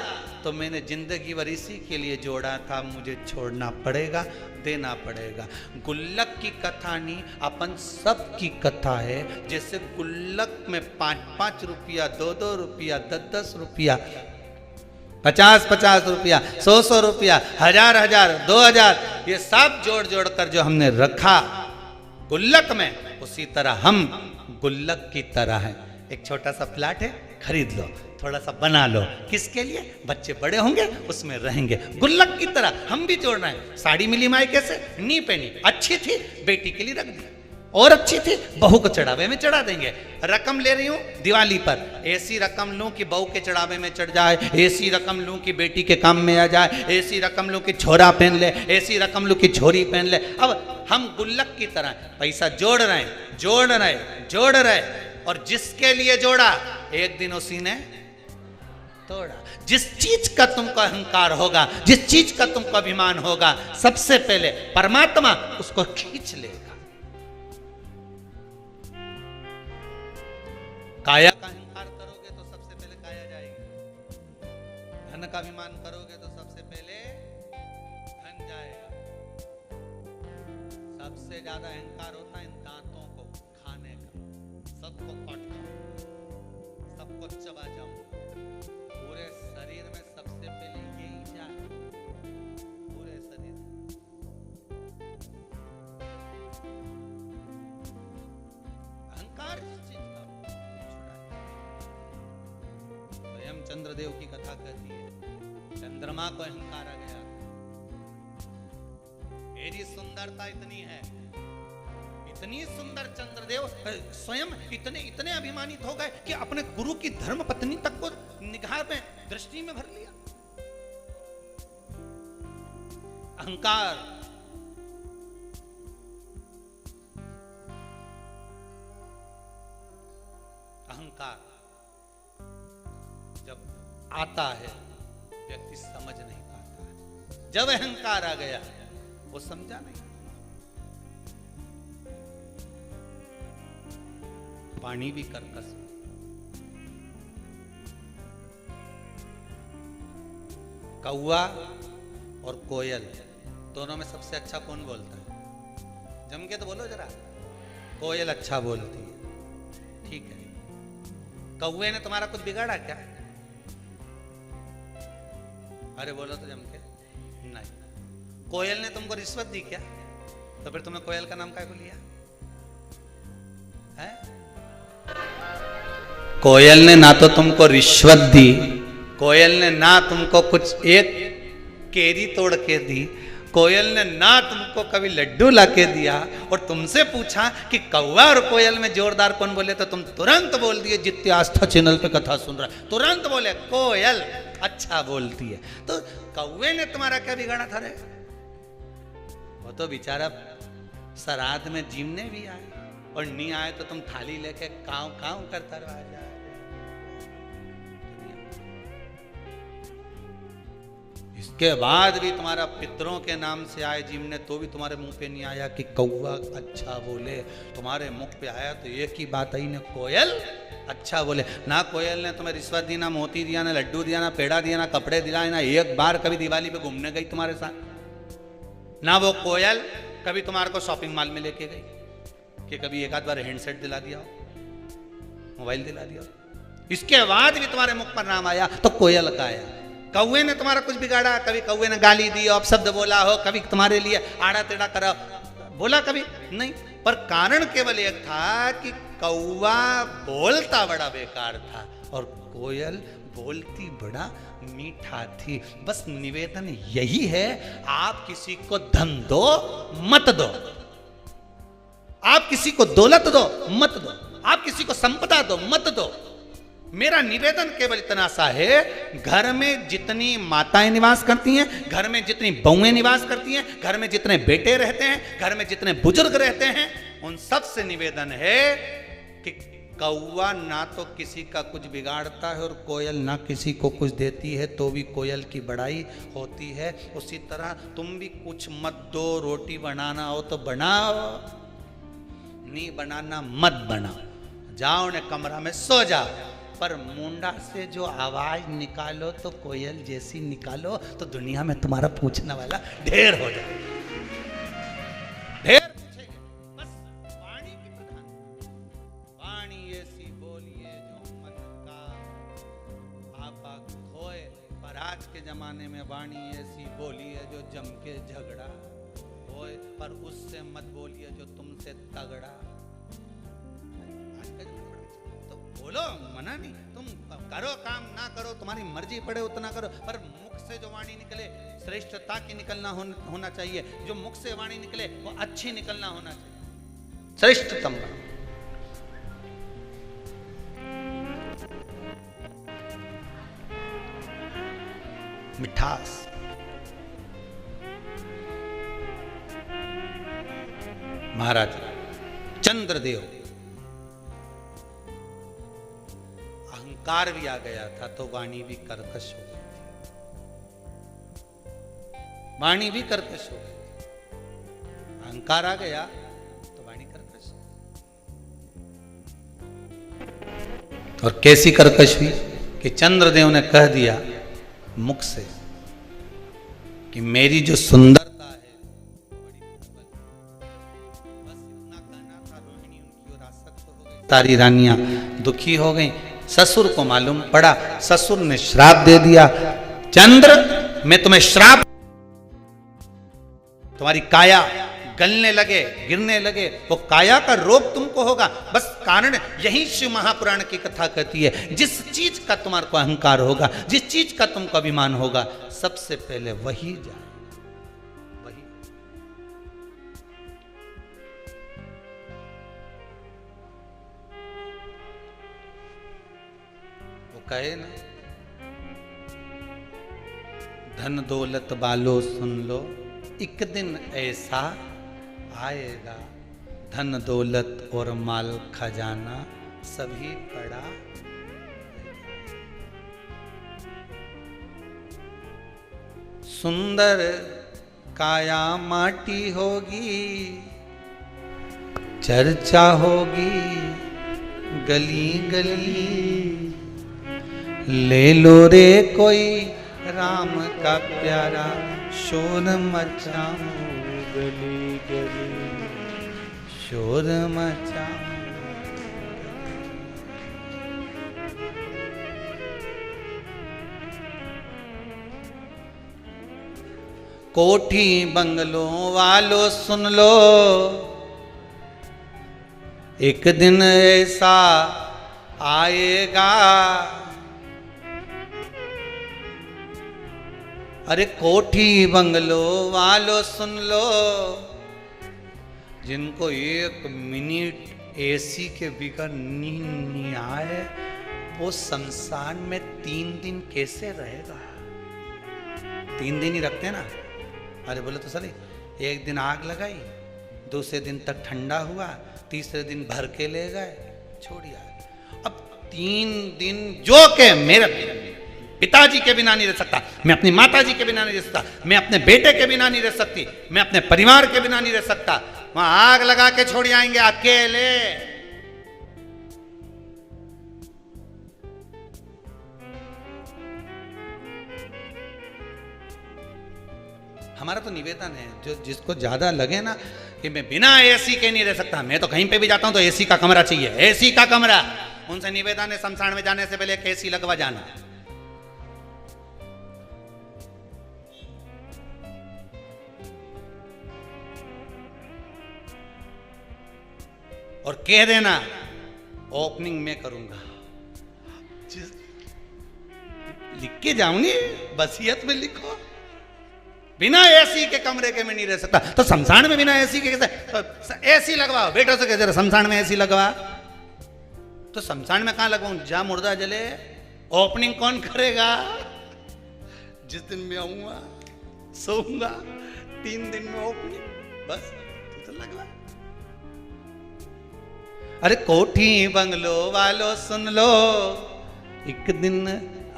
तो मैंने जिंदगी भर इसी के लिए जोड़ा था, मुझे छोड़ना पड़ेगा, देना पड़ेगा। गुल्लक की कथा नहीं, अपन सब की कथा है। जैसे गुल्लक में 5-5 रुपया, 2-2 रुपया, 10-10 रुपया, 50-50 रुपया, 100-100 रुपया, 1000-1000, 2000, ये सब जोड़ जोड़ कर जो हमने रखा गुल्लक में, उसी तरह हम गुल्लक की तरह हैं। एक छोटा सा फ्लैट है, खरीद लो, थोड़ा सा बना लो, किसके लिए? बच्चे बड़े होंगे उसमें रहेंगे। गुल्लक की तरह हम भी जोड़ना है। साड़ी मिली माई कैसे? नहीं पहनी, अच्छी थी, बेटी के लिए रख दी, और अच्छी थी, बहू को चढ़ावे में चढ़ा देंगे। रकम ले रही हूं दिवाली पर, ऐसी रकम लूं कि बहू के चढ़ावे में चढ़ जाए, ऐसी रकम लूं कि बेटी के काम में आ जाए, ऐसी रकम लूं कि छोरा पहन ले, ऐसी रकम लूं कि छोरी पहन ले। अब हम गुल्लक की तरह पैसा जोड़ रहे हैं, जोड़ रहे, जोड़ रहे, और जिसके लिए जोड़ा एक दिन उसी ने तोड़ा। जिस चीज का तुमको अहंकार होगा, जिस चीज का तुमको अभिमान होगा, सबसे पहले परमात्मा उसको खींच लेगा। काया का अहंकार करोगे तो सबसे पहले काया जाएगी। धन का अभिमान करोगे तो सबसे पहले धन जाएगा। सबसे ज्यादा अहंकार होता है इन दांतों को खाने का, सबको काट खाऊं, सबको चबा जाऊं, पूरे शरीर में सबसे पहले यही जाए, पूरे शरीर। अहंकार जिस चीज का स्वयं चंद्रदेव की कथा कहती है, चंद्रमा को अहंकार आ गया, मेरी सुंदरता इतनी है, इतनी सुंदर चंद्रदेव स्वयं इतने इतने अभिमानित हो गए कि अपने गुरु की धर्म पत्नी तक को निगाह में, दृष्टि में भर लिया। अहंकार। अहंकार जब आता है व्यक्ति समझ नहीं पाता है। जब अहंकार आ गया वो समझा नहीं। पानी भी कर्कश, कौवा और कोयल दोनों में सबसे अच्छा कौन बोलता है? जम के तो बोलो जरा। कोयल अच्छा बोलती है, ठीक है। कौवे ने तुम्हारा कुछ बिगाड़ा क्या? अरे बोलो तो जम के। नहीं। कोयल ने तुमको रिश्वत दी क्या? तो फिर तुमने कोयल का नाम क्या को लिया है? कोयल ने ना तो तुमको रिश्वत दी, कोयल ने ना तुमको कुछ एक केरी तोड़ के दी, कोयल ने ना तुमको कभी लड्डू लाके दिया, और तुमसे पूछा कि कौवा और कोयल में जोरदार कौन बोले, तो तुम तुरंत बोल दिए, जितने आस्था चैनल पे कथा सुन रहा है तुरंत बोले कोयल अच्छा बोलती है। तो कौवे ने तुम्हारा क्या बिगाड़ा था रे? वो तो बेचारा श्राद्ध में जीवने भी आए, और नहीं आए तो तुम थाली लेके काव काव करता रहा जाए। इसके बाद भी तुम्हारा पितरों के नाम से आए जीवने, तो भी तुम्हारे मुंह पे नहीं आया कि कौवा अच्छा बोले। तुम्हारे मुख पे आया तो एक ही बात आई ना, कोयल अच्छा बोले। ना कोयल ने तुम्हें रिश्वत दी, ना मोती दिया, ना लड्डू दिया, ना पेड़ा दिया, ना कपड़े दिलाए, ना एक बार कभी दिवाली पे घूमने गई तुम्हारे साथ। ना वो कोयल कभी तुम्हारे को शॉपिंग मॉल में लेके गई कि कभी एक आध बार हैंडसेट दिला दिया हो, मोबाइल दिला दिया हो। इसके बाद भी तुम्हारे मुख पर नाम आया तो कोयल का आया। कौवे ने तुम्हारा कुछ बिगाड़ा? कभी कौवे ने गाली दी, अपशब्द बोला हो, कभी तुम्हारे लिए आड़ा टेढ़ा करा बोला? कभी नहीं। पर कारण केवल एक था कि कौवा बोलता बड़ा बेकार था और कोयल बोलती बड़ा मीठा थी। बस निवेदन यही है, आप किसी को धन दो मत दो, आप किसी को दौलत दो मत दो, आप किसी को संपदा दो मत दो। मेरा निवेदन केवल इतना सा है, घर में जितनी माताएं निवास करती हैं, घर में जितनी बहुएं निवास करती हैं, घर में जितने बेटे रहते हैं, घर में जितने बुजुर्ग रहते हैं, उन सब से निवेदन है कि कौवा ना तो किसी का कुछ बिगाड़ता है और कोयल ना किसी को कुछ देती है तो भी कोयल की बड़ाई होती है। उसी तरह तुम भी कुछ मत दो, रोटी बनाना हो तो बनाओ, नहीं बनाना मत बनाओ, जाओ ने कमरा में सो जाओ, पर मुंडा से जो आवाज निकालो तो कोयल जैसी निकालो, तो दुनिया में तुम्हारा पूछने वाला ढेर हो जाए, ढेर पूछेंगे। बस वाणी की प्रधान, वाणी ऐसी बोलिए जो मन का आपा खोए। पर आज के जमाने में वाणी ऐसी बोलिए जो जम के झगड़ा होए, पर उससे मत बोलिए जो तुमसे तगड़ा। तो बोलो, मना नहीं, तुम करो काम, ना करो तुम्हारी मर्जी पड़े उतना करो, पर मुख से जो वाणी निकले श्रेष्ठता की निकलना होना चाहिए। जो मुख से वाणी निकले वो अच्छी निकलना होना चाहिए, श्रेष्ठतम। मिठास, महाराज चंद्रदेव अहंकार भी आ गया था तो वाणी भी कर्कश हो गई थी, वाणी भी कर्कश हो गई थी। अहंकार आ गया तो वाणी कर्कश। और कैसी कर्कश हुई कि चंद्रदेव ने कह दिया मुख से कि मेरी जो सुंदरता है बड़ी प्रबल, बस इतना कहना था। रोहिणी उनकी ओर आसक्त हो गई, सारी रानियां दुखी हो गई। ससुर को मालूम पड़ा, ससुर ने श्राप दे दिया, चंद्र मैं तुम्हें श्राप, तुम्हारी काया गलने लगे, गिरने लगे, वो काया का रोग तुमको होगा। बस कारण यही शिव महापुराण की कथा कहती है, जिस चीज का तुम्हारे को अहंकार होगा, जिस चीज का तुमको अभिमान होगा, सबसे पहले वही जाए, वही। वो कहे ना, धन दौलत बालो सुन लो, एक दिन ऐसा आएगा, धन दौलत और माल खजाना सभी पड़ा। सुंदर काया माटी होगी, चर्चा होगी गली गली, ले लो रे कोई राम का प्यारा, शोर मचाऊं गली गली, शोर मचाऊं। कोठी बंगलों वालों सुन लो, एक दिन ऐसा आएगा, अरे कोठी बंगलो वालों सुन लो, जिनको एक मिनट एसी के बिगर नींद नहीं आए, वो संसार में 3 दिन कैसे रहेगा? 3 दिन ही रखते ना। अरे बोले तो सही, एक दिन आग लगाई, दूसरे दिन तक ठंडा हुआ, तीसरे दिन भर के ले गए, छोड़िया। अब 3 दिन जो के मेरे पिताजी के बिना नहीं रह सकता, मैं अपनी माताजी के बिना नहीं रह सकता, मैं अपने बेटे के बिना नहीं रह सकती, मैं अपने परिवार के बिना नहीं रह सकता, वहां आग लगा के छोड़ आएंगे अकेले। हमारा तो निवेदन है, जो जिसको ज्यादा लगे ना कि मैं बिना एसी के नहीं रह सकता, मैं तो कहीं पे भी जाता हूं तो एसी का कमरा चाहिए, एसी का कमरा, उनसे निवेदन है शमशान में जाने से पहले एक एसी लगवा जाना। और कह देना ओपनिंग में करूंगा, लिख के जाऊंगी, वसीयत में लिखो। बिना एसी के कमरे के में नहीं रह सकता, तो शमशान में बिना एसी के कैसे? तो एसी लगवाओ, बेटो से कह शमशान में एसी लगवा। तो शमशान में कहां लगवाऊं? जहां मुर्दा जले। ओपनिंग कौन करेगा? जिस दिन में आऊंगा सोऊंगा 3 दिन में ओपनिंग, बस तो लगवा। अरे कोठी बंगलो वालों सुन लो, एक दिन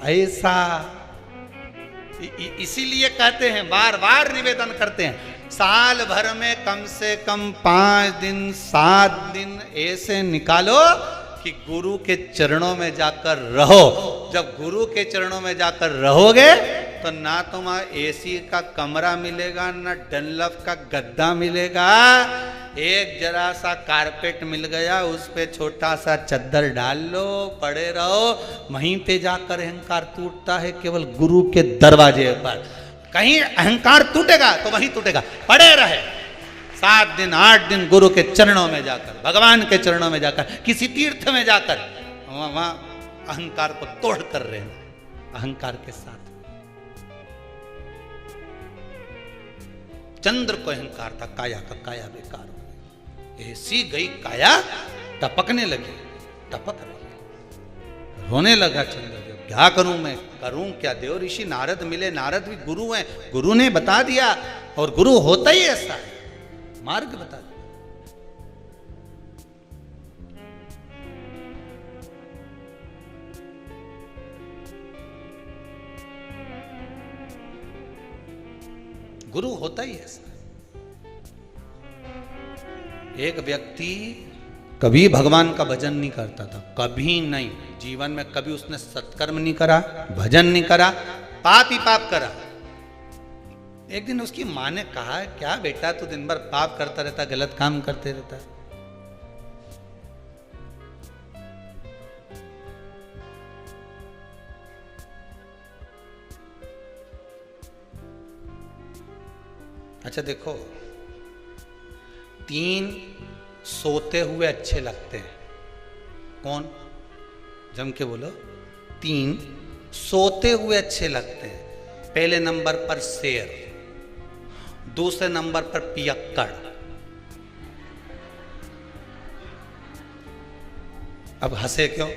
ऐसा, इसीलिए कहते हैं, बार बार निवेदन करते हैं, साल भर में कम से कम 5 दिन 7 दिन ऐसे निकालो कि गुरु के चरणों में जाकर रहो। जब गुरु के चरणों में जाकर रहोगे तो ना तुम्हारा एसी का कमरा मिलेगा, ना डनलप का गद्दा मिलेगा, एक जरा सा कारपेट मिल गया, उस पे छोटा सा चद्दर डाल लो, पड़े रहो। वहीं पे जाकर अहंकार टूटता है, केवल गुरु के दरवाजे पर। कहीं अहंकार टूटेगा तो वहीं टूटेगा, पड़े रहे 7 दिन 8 दिन गुरु के चरणों में जाकर, भगवान के चरणों में जाकर, किसी तीर्थ में जाकर, वहां अहंकार को तोड़ कर रहना, अहंकार के साथ। चंद्र को अहंकार था, काया का काया बेकार हो गई। ऐसी गई काया, टपकने लगी, टपक रही, रोने लगा चंद्र। क्या करूं मैं, करूं क्या? देव ऋषि नारद मिले, नारद भी गुरु हैं, गुरु ने बता दिया, और गुरु होता ही ऐसा है, मार्ग बता दिया। गुरु होता ही ऐसा। एक व्यक्ति कभी भगवान का भजन नहीं करता था, कभी नहीं, जीवन में कभी उसने सत्कर्म नहीं करा, भजन नहीं करा, पाप ही पाप करा। एक दिन उसकी मां ने कहा, क्या बेटा तू दिन भर पाप करता रहता, गलत काम करते रहता। अच्छा देखो, 3 सोते हुए अच्छे लगते हैं। कौन? जम के बोलो। 3 सोते हुए अच्छे लगते हैं। पहले नंबर पर शेर, दूसरे नंबर पर पियक्कड़। अब हंसे क्यों?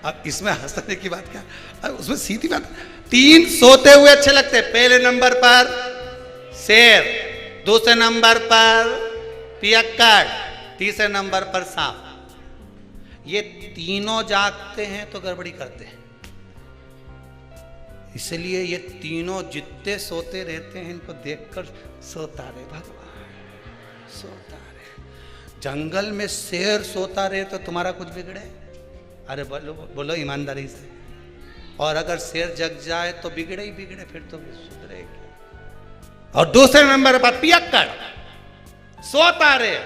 अब इसमें हंसने की बात क्या? अब उसमें सीधी बात। 3 सोते हुए अच्छे लगते हैं। पहले नंबर पर शेर, दूसरे नंबर पर पियक्कड़, तीसरे नंबर पर सांप। ये तीनों जागते हैं तो गड़बड़ी करते हैं। इसलिए ये तीनों जितने सोते रहते हैं, इनको देखकर सोता रहे भगवान, सोता रहे। जंगल में शेर सोता रहे तो तुम्हारा कुछ बिगड़े? अरे बोलो बोलो ईमानदारी से। और अगर शेर जग जाए तो बिगड़े ही बिगड़े, फिर तो सुधरेगी। और दूसरे नंबर पर पियक्कड़ सोता रहे,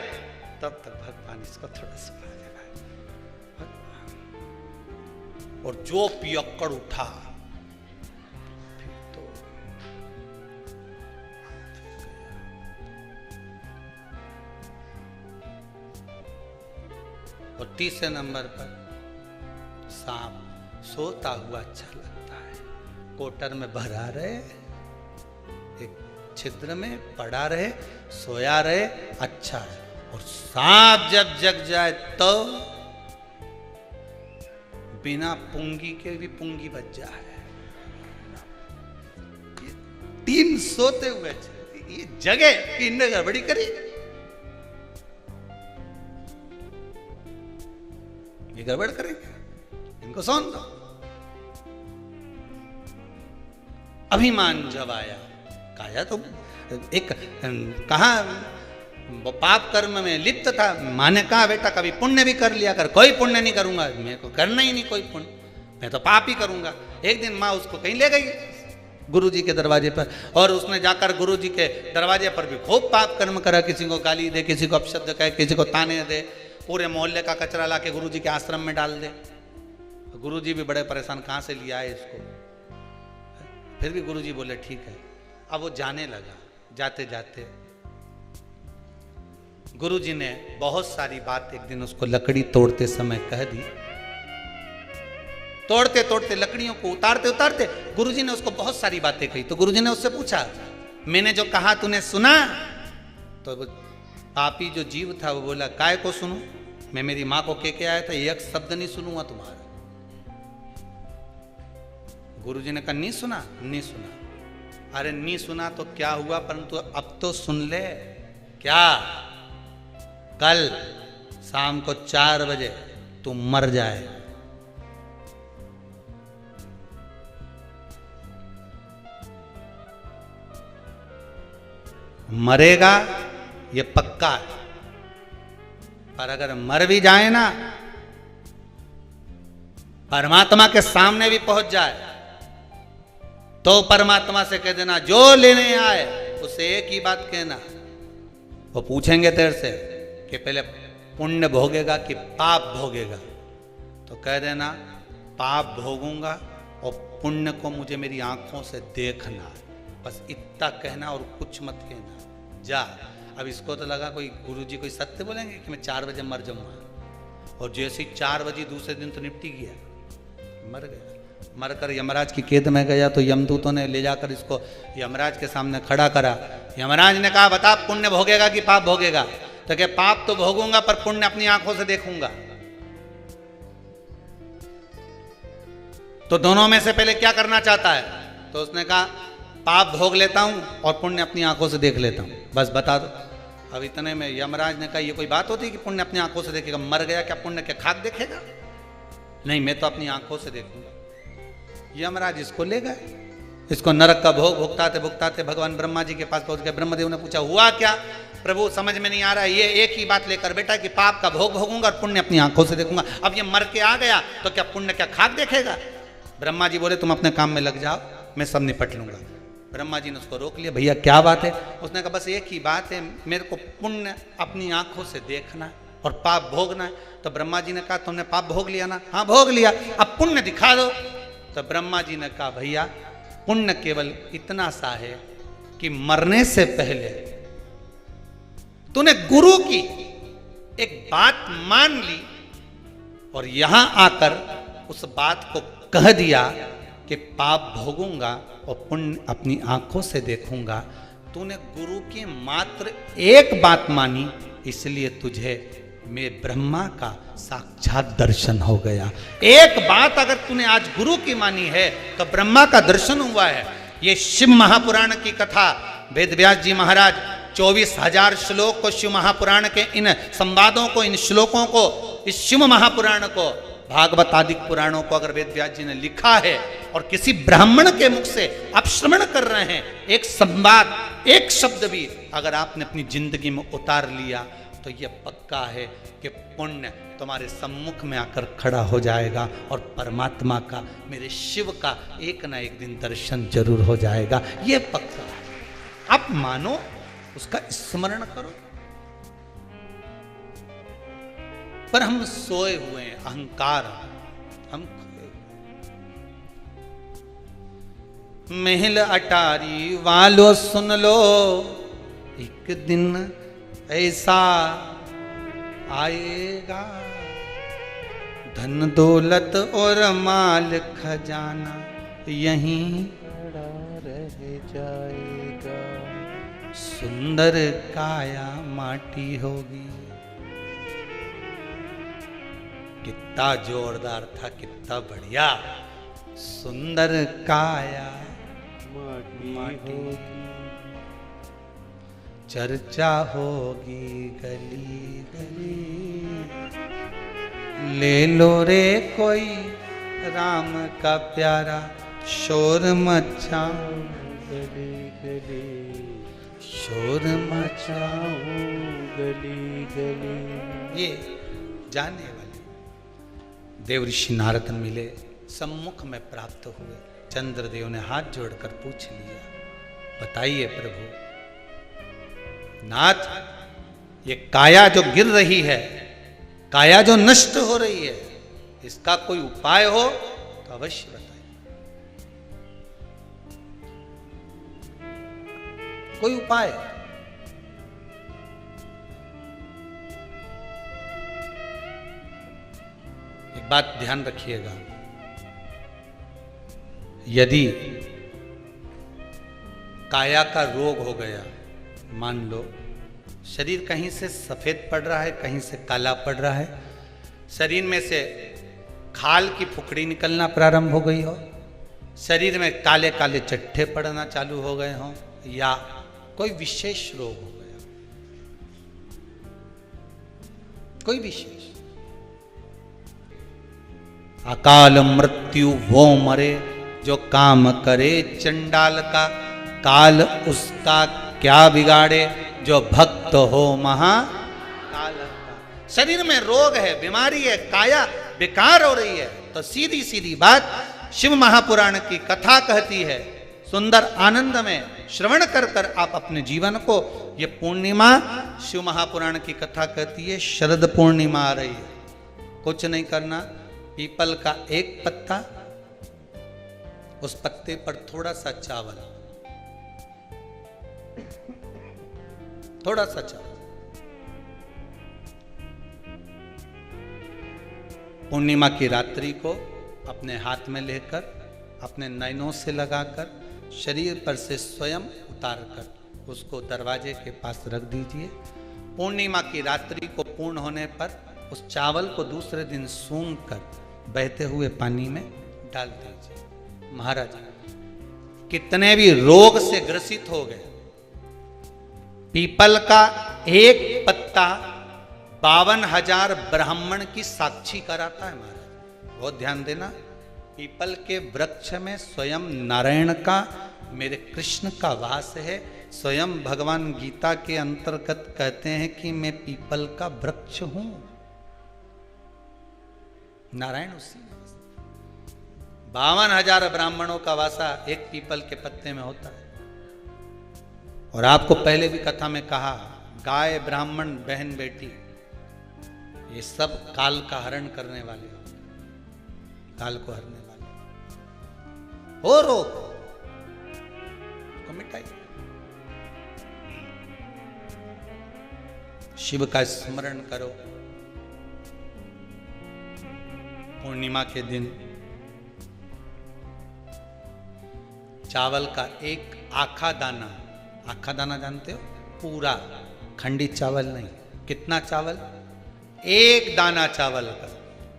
तब तक भगवान इसको थोड़ा सुना देना। और जो पियक्कड़ उठा, फिर तो और तीसरे नंबर पर सांप सोता हुआ अच्छा लगता है। कोटर में भरा रहे, एक छिद्र में पड़ा रहे, सोया रहे, अच्छा है। और सांप जब जग जाए तो बिना पुंगी के भी पुंगी बच जाए। 3 सोते हुए ये जगे कि इनने गड़बड़ी करी, ये गड़बड़ करेंगे, इनको सौन दो। अभिमान जब आया, काया तो एक कहा वो पाप कर्म में लिप्त था। माँ ने कहा बेटा कभी पुण्य भी कर लिया कर। कोई पुण्य नहीं करूंगा, मेरे को करना ही नहीं कोई पुण्य, मैं तो पाप ही करूंगा। एक दिन माँ उसको कहीं ले गई गुरुजी के दरवाजे पर, और उसने जाकर गुरुजी के दरवाजे पर भी खूब पाप कर्म करा। किसी को गाली दे, किसी को अपशब्द कहे, किसी को ताने दे, पूरे मोहल्ले का कचरा ला के गुरुजी के आश्रम में डाल दे। गुरुजी भी बड़े परेशान, कहाँ से लिया है इसको। फिर भी गुरुजी बोले ठीक है। अब वो जाने लगा। जाते जाते गुरुजी ने बहुत सारी बात एक दिन उसको लकड़ी तोड़ते समय कह दी। तोड़ते तोड़ते लकड़ियों को उतारते उतारते गुरुजी ने उसको बहुत सारी बातें कही। तो गुरुजी ने उससे पूछा, मैंने जो कहा तूने सुना? तो पापी जो जीव था वो बोला, काय को सुनूं? मैं मेरी मां को कह के आया था, एक शब्द नहीं सुनूंगा तुम्हारा। गुरुजी ने कहा, नहीं सुना? नहीं सुना। अरे नहीं सुना तो क्या हुआ, परंतु अब तो सुन ले। क्या? कल शाम को 4 बजे तू मर जाए। मरेगा ये पक्का है, पर अगर मर भी जाए ना, परमात्मा के सामने भी पहुंच जाए, तो परमात्मा से कह देना, जो लेने आए उसे एक ही बात कहना। वो पूछेंगे तेरे से कि पहले पुण्य भोगेगा कि पाप भोगेगा, तो कह देना पाप भोगूंगा और पुण्य को मुझे मेरी आंखों से देखना है। बस इतना कहना और कुछ मत कहना। जा। अब इसको तो लगा कोई गुरुजी कोई सत्य बोलेंगे कि मैं 4 बजे मर जाऊंगा, और जैसे ही 4 बजे दूसरे दिन तो निपटी गया, मर गया। मरकर यमराज की कैद में गया तो यमदूतों ने ले जाकर इसको यमराज के सामने खड़ा करा। यमराज ने कहा, बता पुण्य भोगेगा कि पाप भोगेगा? तो क्या, पाप तो भोगूंगा पर पुण्य अपनी आंखों से देखूंगा। तो दोनों में से पहले क्या करना चाहता है? तो उसने कहा, पाप भोग लेता हूं और पुण्य अपनी आंखों से देख लेता हूं, बस बता दो। अब इतने में यमराज ने कहा, ये कोई बात होती है कि पुण्य अपनी आंखों से देखेगा? मर गया क्या पुण्य क्या खाक देखेगा? नहीं, मैं तो अपनी आंखों से देखूंगा। यमराज इसको ले गए, इसको नरक का भोग भुगताते भगवान ब्रह्मा जी के पास पहुंच गए। ब्रह्मदेव ने पूछा, हुआ क्या? प्रभु समझ में नहीं आ रहा है। ये एक ही बात लेकर बेटा कि पाप का भोग भोगूंगा और पुण्य अपनी आंखों से देखूंगा। अब ये मर के आ गया तो क्या पुण्य क्या खाक देखेगा? ब्रह्मा जी बोले, तुम अपने काम में लग जाओ, मैं सब निपट लूंगा। ब्रह्मा जी ने उसको रोक लिया, भैया क्या बात है? उसने कहा, बस एक ही बात है, मेरे को पुण्य अपनी आंखों से देखना है और पाप भोगना है। तो ब्रह्मा जी ने कहा, तुमने पाप भोग लिया ना? हाँ भोग लिया, अब पुण्य दिखा दो। तो ब्रह्मा जी ने कहा, भैया पुण्य केवल इतना सा है कि मरने से पहले तूने गुरु की एक बात मान ली और यहां आकर उस बात को कह दिया कि पाप भोगूंगा और पुण्य अपनी आंखों से देखूंगा। तूने गुरु की मात्र एक बात मानी, इसलिए तुझे मैं ब्रह्मा का साक्षात दर्शन हो गया। एक बात अगर तूने आज गुरु की मानी है तो ब्रह्मा का दर्शन हुआ है। ये शिव महापुराण की कथा वेद व्यास जी महाराज 24,000 श्लोक को, शिव महापुराण के इन संवादों को, इन श्लोकों को, इस शिव महापुराण को, भागवत आदि पुराणों को अगर वेद व्यास जी ने लिखा है और किसी ब्राह्मण के मुख से आप श्रवण कर रहे हैं, एक संवाद, एक शब्द भी अगर आपने अपनी जिंदगी में उतार लिया तो यह पक्का है कि पुण्य तुम्हारे सम्मुख में आकर खड़ा हो जाएगा और परमात्मा का, मेरे शिव का एक ना एक दिन दर्शन जरूर हो जाएगा। यह पक्का है। आप मानो, उसका स्मरण करो। पर हम सोए हुए हैं, अहंकार हम। महल अटारी वालों सुन लो, एक दिन ऐसा आएगा, धन दौलत और माल खजाना यहीं रह जाएगा, सुंदर काया माटी होगी। कितना जोरदार था, कितना बढ़िया। सुंदर काया माटी चर्चा होगी गली गली, ले लो रे कोई राम का प्यारा, शोर मचाऊं गली गली, शोर मचाऊं गली गली। ये जाने वाले देव ऋषि नारद मिले, सम्मुख में प्राप्त हुए। चंद्रदेव ने हाथ जोड़कर पूछ लिया, बताइए प्रभु नाथ, ये काया जो गिर रही है, काया जो नष्ट हो रही है, इसका कोई उपाय हो तो अवश्य बताइए। कोई उपाय? बात ध्यान रखिएगा, यदि काया का रोग हो गया, मान लो शरीर कहीं से सफेद पड़ रहा है, कहीं से काला पड़ रहा है, शरीर में से खाल की फुकड़ी निकलना प्रारंभ हो गई हो, शरीर में काले काले चट्टे पड़ना चालू हो गए हों, या कोई विशेष रोग हो गया, कोई विशेष अकाल मृत्यु वो मरे जो काम करे चंडाल का, काल उसका क्या बिगाड़े जो भक्त हो महाकाल का। शरीर में रोग है, बीमारी है, काया बेकार हो रही है, तो सीधी सीधी बात शिव महापुराण की कथा कहती है, सुंदर आनंद में श्रवण कर कर आप अपने जीवन को, ये पूर्णिमा शिव महापुराण की कथा कहती है, शरद पूर्णिमा आ रही है, कुछ नहीं करना, पीपल का एक पत्ता, उस पत्ते पर थोड़ा सा चावल, थोड़ा सा चावल, पूर्णिमा की रात्रि को अपने हाथ में लेकर, अपने नयनों से लगाकर, शरीर पर से स्वयं उतार कर उसको दरवाजे के पास रख दीजिए। पूर्णिमा की रात्रि को पूर्ण होने पर उस चावल को दूसरे दिन सूंघ कर बहते हुए पानी में डाल दीजिए। महाराज कितने भी रोग से ग्रसित हो गए, पीपल का एक पत्ता 52,000 ब्राह्मण की साक्षी कराता है। महाराज बहुत ध्यान देना, पीपल के वृक्ष में स्वयं नारायण का, मेरे कृष्ण का वास है। स्वयं भगवान गीता के अंतर्गत कहते हैं कि मैं पीपल का वृक्ष हूं, नारायण उसी में। 52,000 ब्राह्मणों का वासा एक पीपल के पत्ते में होता है। और आपको पहले भी कथा में कहा, गाय ब्राह्मण बहन बेटी ये सब काल का हरण करने वाले हो, काल को हरने वाले हो, रोग को मिटाइए। शिव का स्मरण करो। पूर्णिमा के दिन चावल का एक आखा दाना, आखा दाना जानते हो, पूरा खंडित चावल नहीं, कितना चावल, एक दाना चावल का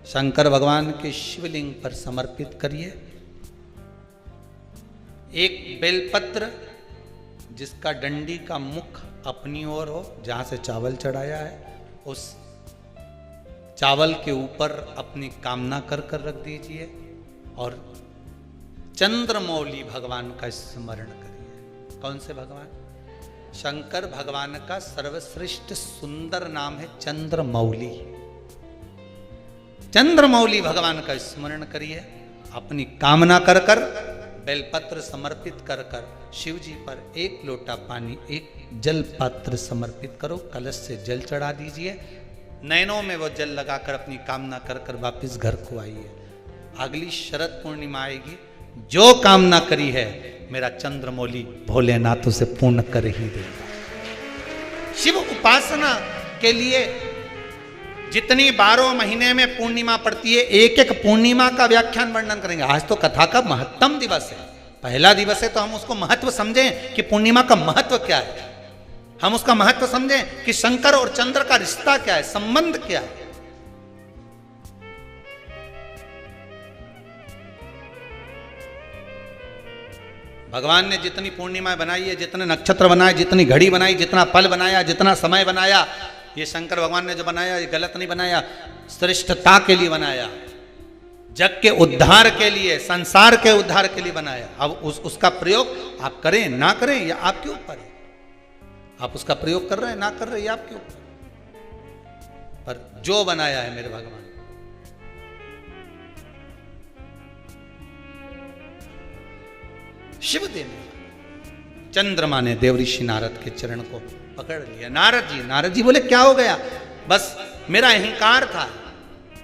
शंकर भगवान के शिवलिंग पर समर्पित करिए। एक बेलपत्र जिसका डंडी का मुख अपनी ओर हो, जहां से चावल चढ़ाया है, उस चावल के ऊपर अपनी कामना कर कर रख दीजिए और चंद्रमौली भगवान का स्मरण करिए। कौन से भगवान? शंकर भगवान का सर्वश्रेष्ठ सुंदर नाम है चंद्रमौली। चंद्रमौली भगवान का स्मरण करिए, अपनी कामना कर कर बेलपत्र समर्पित कर कर शिव जी पर एक लोटा पानी, एक जल पात्र समर्पित करो, कलश से जल चढ़ा दीजिए, नैनों में वो जल लगाकर अपनी कामना कर कर वापिस घर को आइए। अगली शरद पूर्णिमा आएगी, जो कामना करी है मेरा चंद्रमौली भोलेनाथ उसे पूर्ण कर ही देगा। शिव उपासना के लिए जितनी 12 महीने में पूर्णिमा पड़ती है, एक एक पूर्णिमा का व्याख्यान वर्णन करेंगे। आज तो कथा का महत्तम दिवस है, पहला दिवस है, तो हम उसको महत्व समझें कि पूर्णिमा का महत्व क्या है, हम उसका महत्व समझें कि शंकर और चंद्र का रिश्ता क्या है, संबंध क्या है। भगवान ने जितनी पूर्णिमा बनाई है, जितने नक्षत्र बनाए, जितनी घड़ी बनाई, जितना पल बनाया, जितना समय बनाया, ये शंकर भगवान ने जो बनाया ये गलत नहीं बनाया, श्रेष्ठता के लिए बनाया, जग के उद्धार के लिए, संसार के उद्धार के लिए बनाया। अब उसका प्रयोग आप करें ना करें ये आपके ऊपर है, आप उसका प्रयोग कर रहे हैं ना कर रहे हैं ये आपके ऊपर, पर जो बनाया है मेरे भगवान, शिव देने। चंद्रमा ने देवऋषि नारद के चरण को पकड़ लिया। नारद जी बोले क्या हो गया? बस मेरा अहंकार था,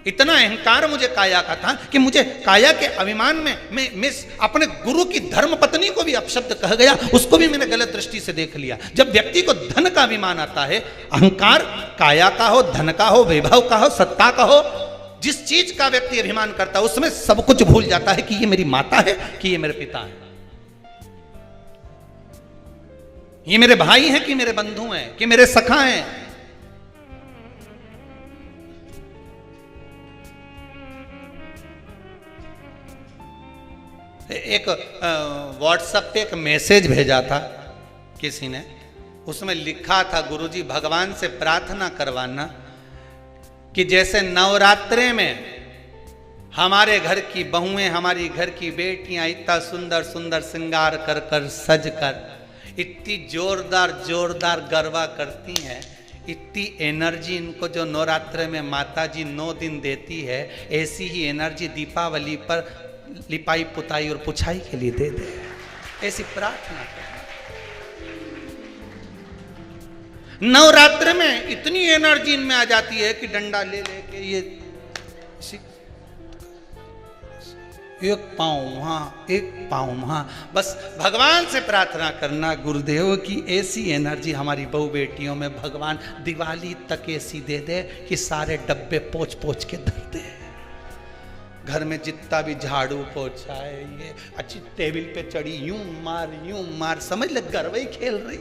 इतना अहंकार मुझे काया का था कि मुझे काया के अभिमान में मैं अपने गुरु की धर्म पत्नी को भी अपशब्द कह गया, उसको भी मैंने गलत दृष्टि से देख लिया। जब व्यक्ति को धन का अभिमान आता है, अहंकार काया का हो, धन का हो, वैभव का हो, सत्ता का हो, जिस चीज का व्यक्ति अभिमान करता है उसमें सब कुछ भूल जाता है कि ये मेरी माता है, कि ये मेरे पिता है, ये मेरे भाई हैं कि मेरे बंधु हैं, कि मेरे सखा हैं। एक व्हाट्सएप पे एक मैसेज भेजा था किसी ने, उसमें लिखा था, गुरुजी भगवान से प्रार्थना करवाना कि जैसे नवरात्रे में हमारे घर की बहुएं, हमारी घर की बेटियां इतना सुंदर सुंदर श्रृंगार कर कर सज कर इतनी जोरदार जोरदार गरबा करती हैं, इतनी एनर्जी इनको जो नवरात्रे में माता जी 9 दिन देती है, ऐसी ही एनर्जी दीपावली पर लिपाई पुताई और पुछाई के लिए दे दे, ऐसी प्रार्थना करना। नवरात्र में इतनी एनर्जी इनमें आ जाती है कि डंडा ले लेके ये एक पाँव वहाँ एक पाँव वहाँ, बस भगवान से प्रार्थना करना गुरुदेव की ऐसी एनर्जी हमारी बहू बेटियों में भगवान दिवाली तक ऐसी दे दे कि सारे डब्बे पोंछ पोंछ के धर दे। घर में जितना भी झाड़ू पोछा है, ये अच्छी टेबल पे चढ़ी यूं मार, समझ ले गरबा ही खेल रही।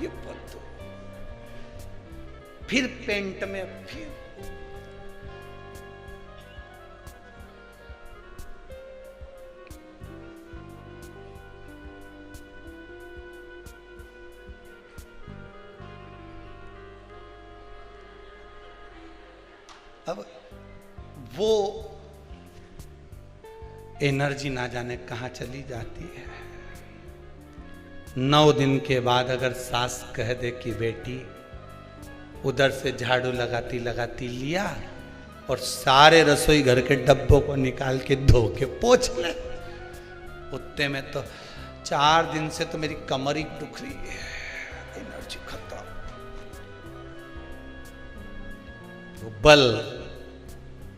ये पत्तो फिर पेंट में, फिर अब वो एनर्जी ना जाने कहां चली जाती है। 9 दिन के बाद अगर सास कह दे कि बेटी उधर से झाड़ू लगाती लगाती लिया और सारे रसोई घर के डब्बों को निकाल के धो के पोंछ ले, उतने में तो 4 दिन से तो मेरी कमर ही दुख रही है, एनर्जी खत्म, वो बल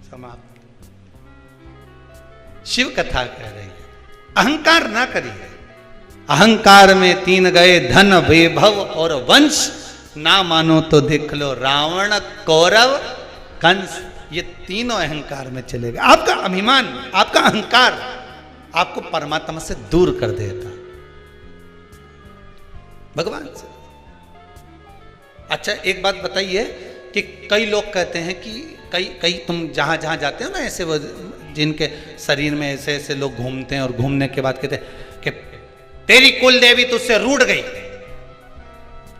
समाप्त। शिव कथा कह रही है अहंकार ना करिए, अहंकार में 3 गए धन वैभव और वंश, ना मानो तो देख लो रावण कौरव कंस, ये तीनों अहंकार में चले गए। आपका अभिमान, आपका अहंकार आपको परमात्मा से दूर कर देगा, भगवान से। अच्छा एक बात बताइए कि कई लोग कहते हैं कि कई तुम जहां जहां जाते हो ना, ऐसे वो जिनके शरीर में ऐसे ऐसे लोग घूमते हैं और घूमने के बाद कहते हैं कि तेरी कुल देवी तुझसे रूठ गई,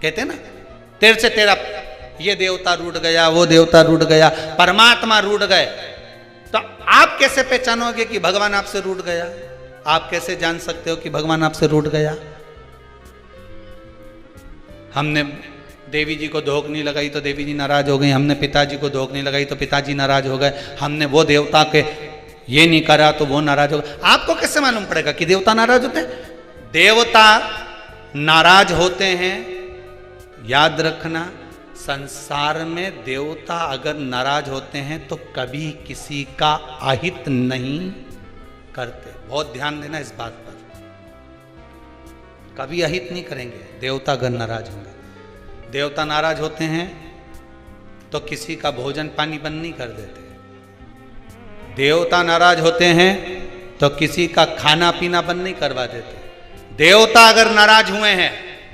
कहते हैं ना, तेरे से तेरा ये देवता रूठ गया, वो देवता रूठ गया, परमात्मा रूठ गए। तो आप कैसे पहचानोगे कि भगवान आपसे रूठ गया? आप कैसे जान सकते हो कि भगवान आपसे रूठ गया? हमने देवी जी को धोख नहीं लगाई तो देवी जी नाराज हो गई, हमने पिताजी को धोख नहीं लगाई तो पिताजी नाराज हो गए, हमने वो देवता के ये नहीं करा तो वो नाराज हो गए। आपको कैसे मालूम पड़ेगा कि देवता नाराज होते हैं? देवता नाराज होते हैं, याद रखना, संसार में देवता अगर नाराज होते हैं तो कभी किसी का अहित नहीं करते। बहुत ध्यान देना इस बात पर, कभी अहित नहीं करेंगे देवता अगर नाराज होंगे। देवता नाराज होते हैं तो किसी का भोजन पानी बंद नहीं कर देते। देवता नाराज होते हैं तो किसी का खाना पीना बंद नहीं करवा देते। देवता अगर नाराज हुए हैं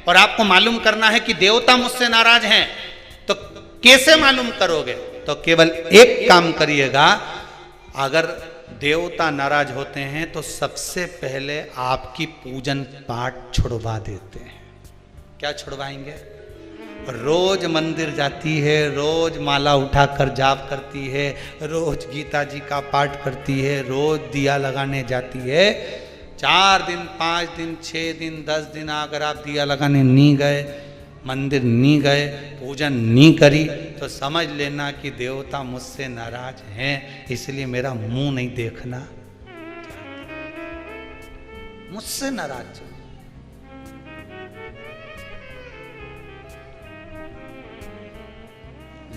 और आपको मालूम करना है कि देवता मुझसे नाराज हैं, तो कैसे मालूम करोगे? तो केवल एक काम करिएगा, अगर देवता नाराज होते हैं तो सबसे पहले आपकी पूजन पाठ छुड़वा देते हैं। क्या छुड़वाएंगे? रोज मंदिर जाती है, रोज माला उठाकर जाप करती है, रोज गीता जी का पाठ करती है, रोज दिया लगाने जाती है। 4 दिन 5 दिन 6 दिन 10 दिन अगर आप दिया लगाने नहीं गए, मंदिर नहीं गए, पूजन नहीं करी, तो समझ लेना कि देवता मुझसे नाराज हैं, इसलिए मेरा मुंह नहीं देखना, मुझसे नाराज।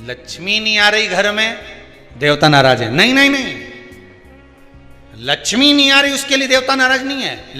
लक्ष्मी नहीं आ रही घर में, देवता नाराज है? नहीं नहीं नहीं, लक्ष्मी नहीं आ रही उसके लिए देवता नाराज नहीं है।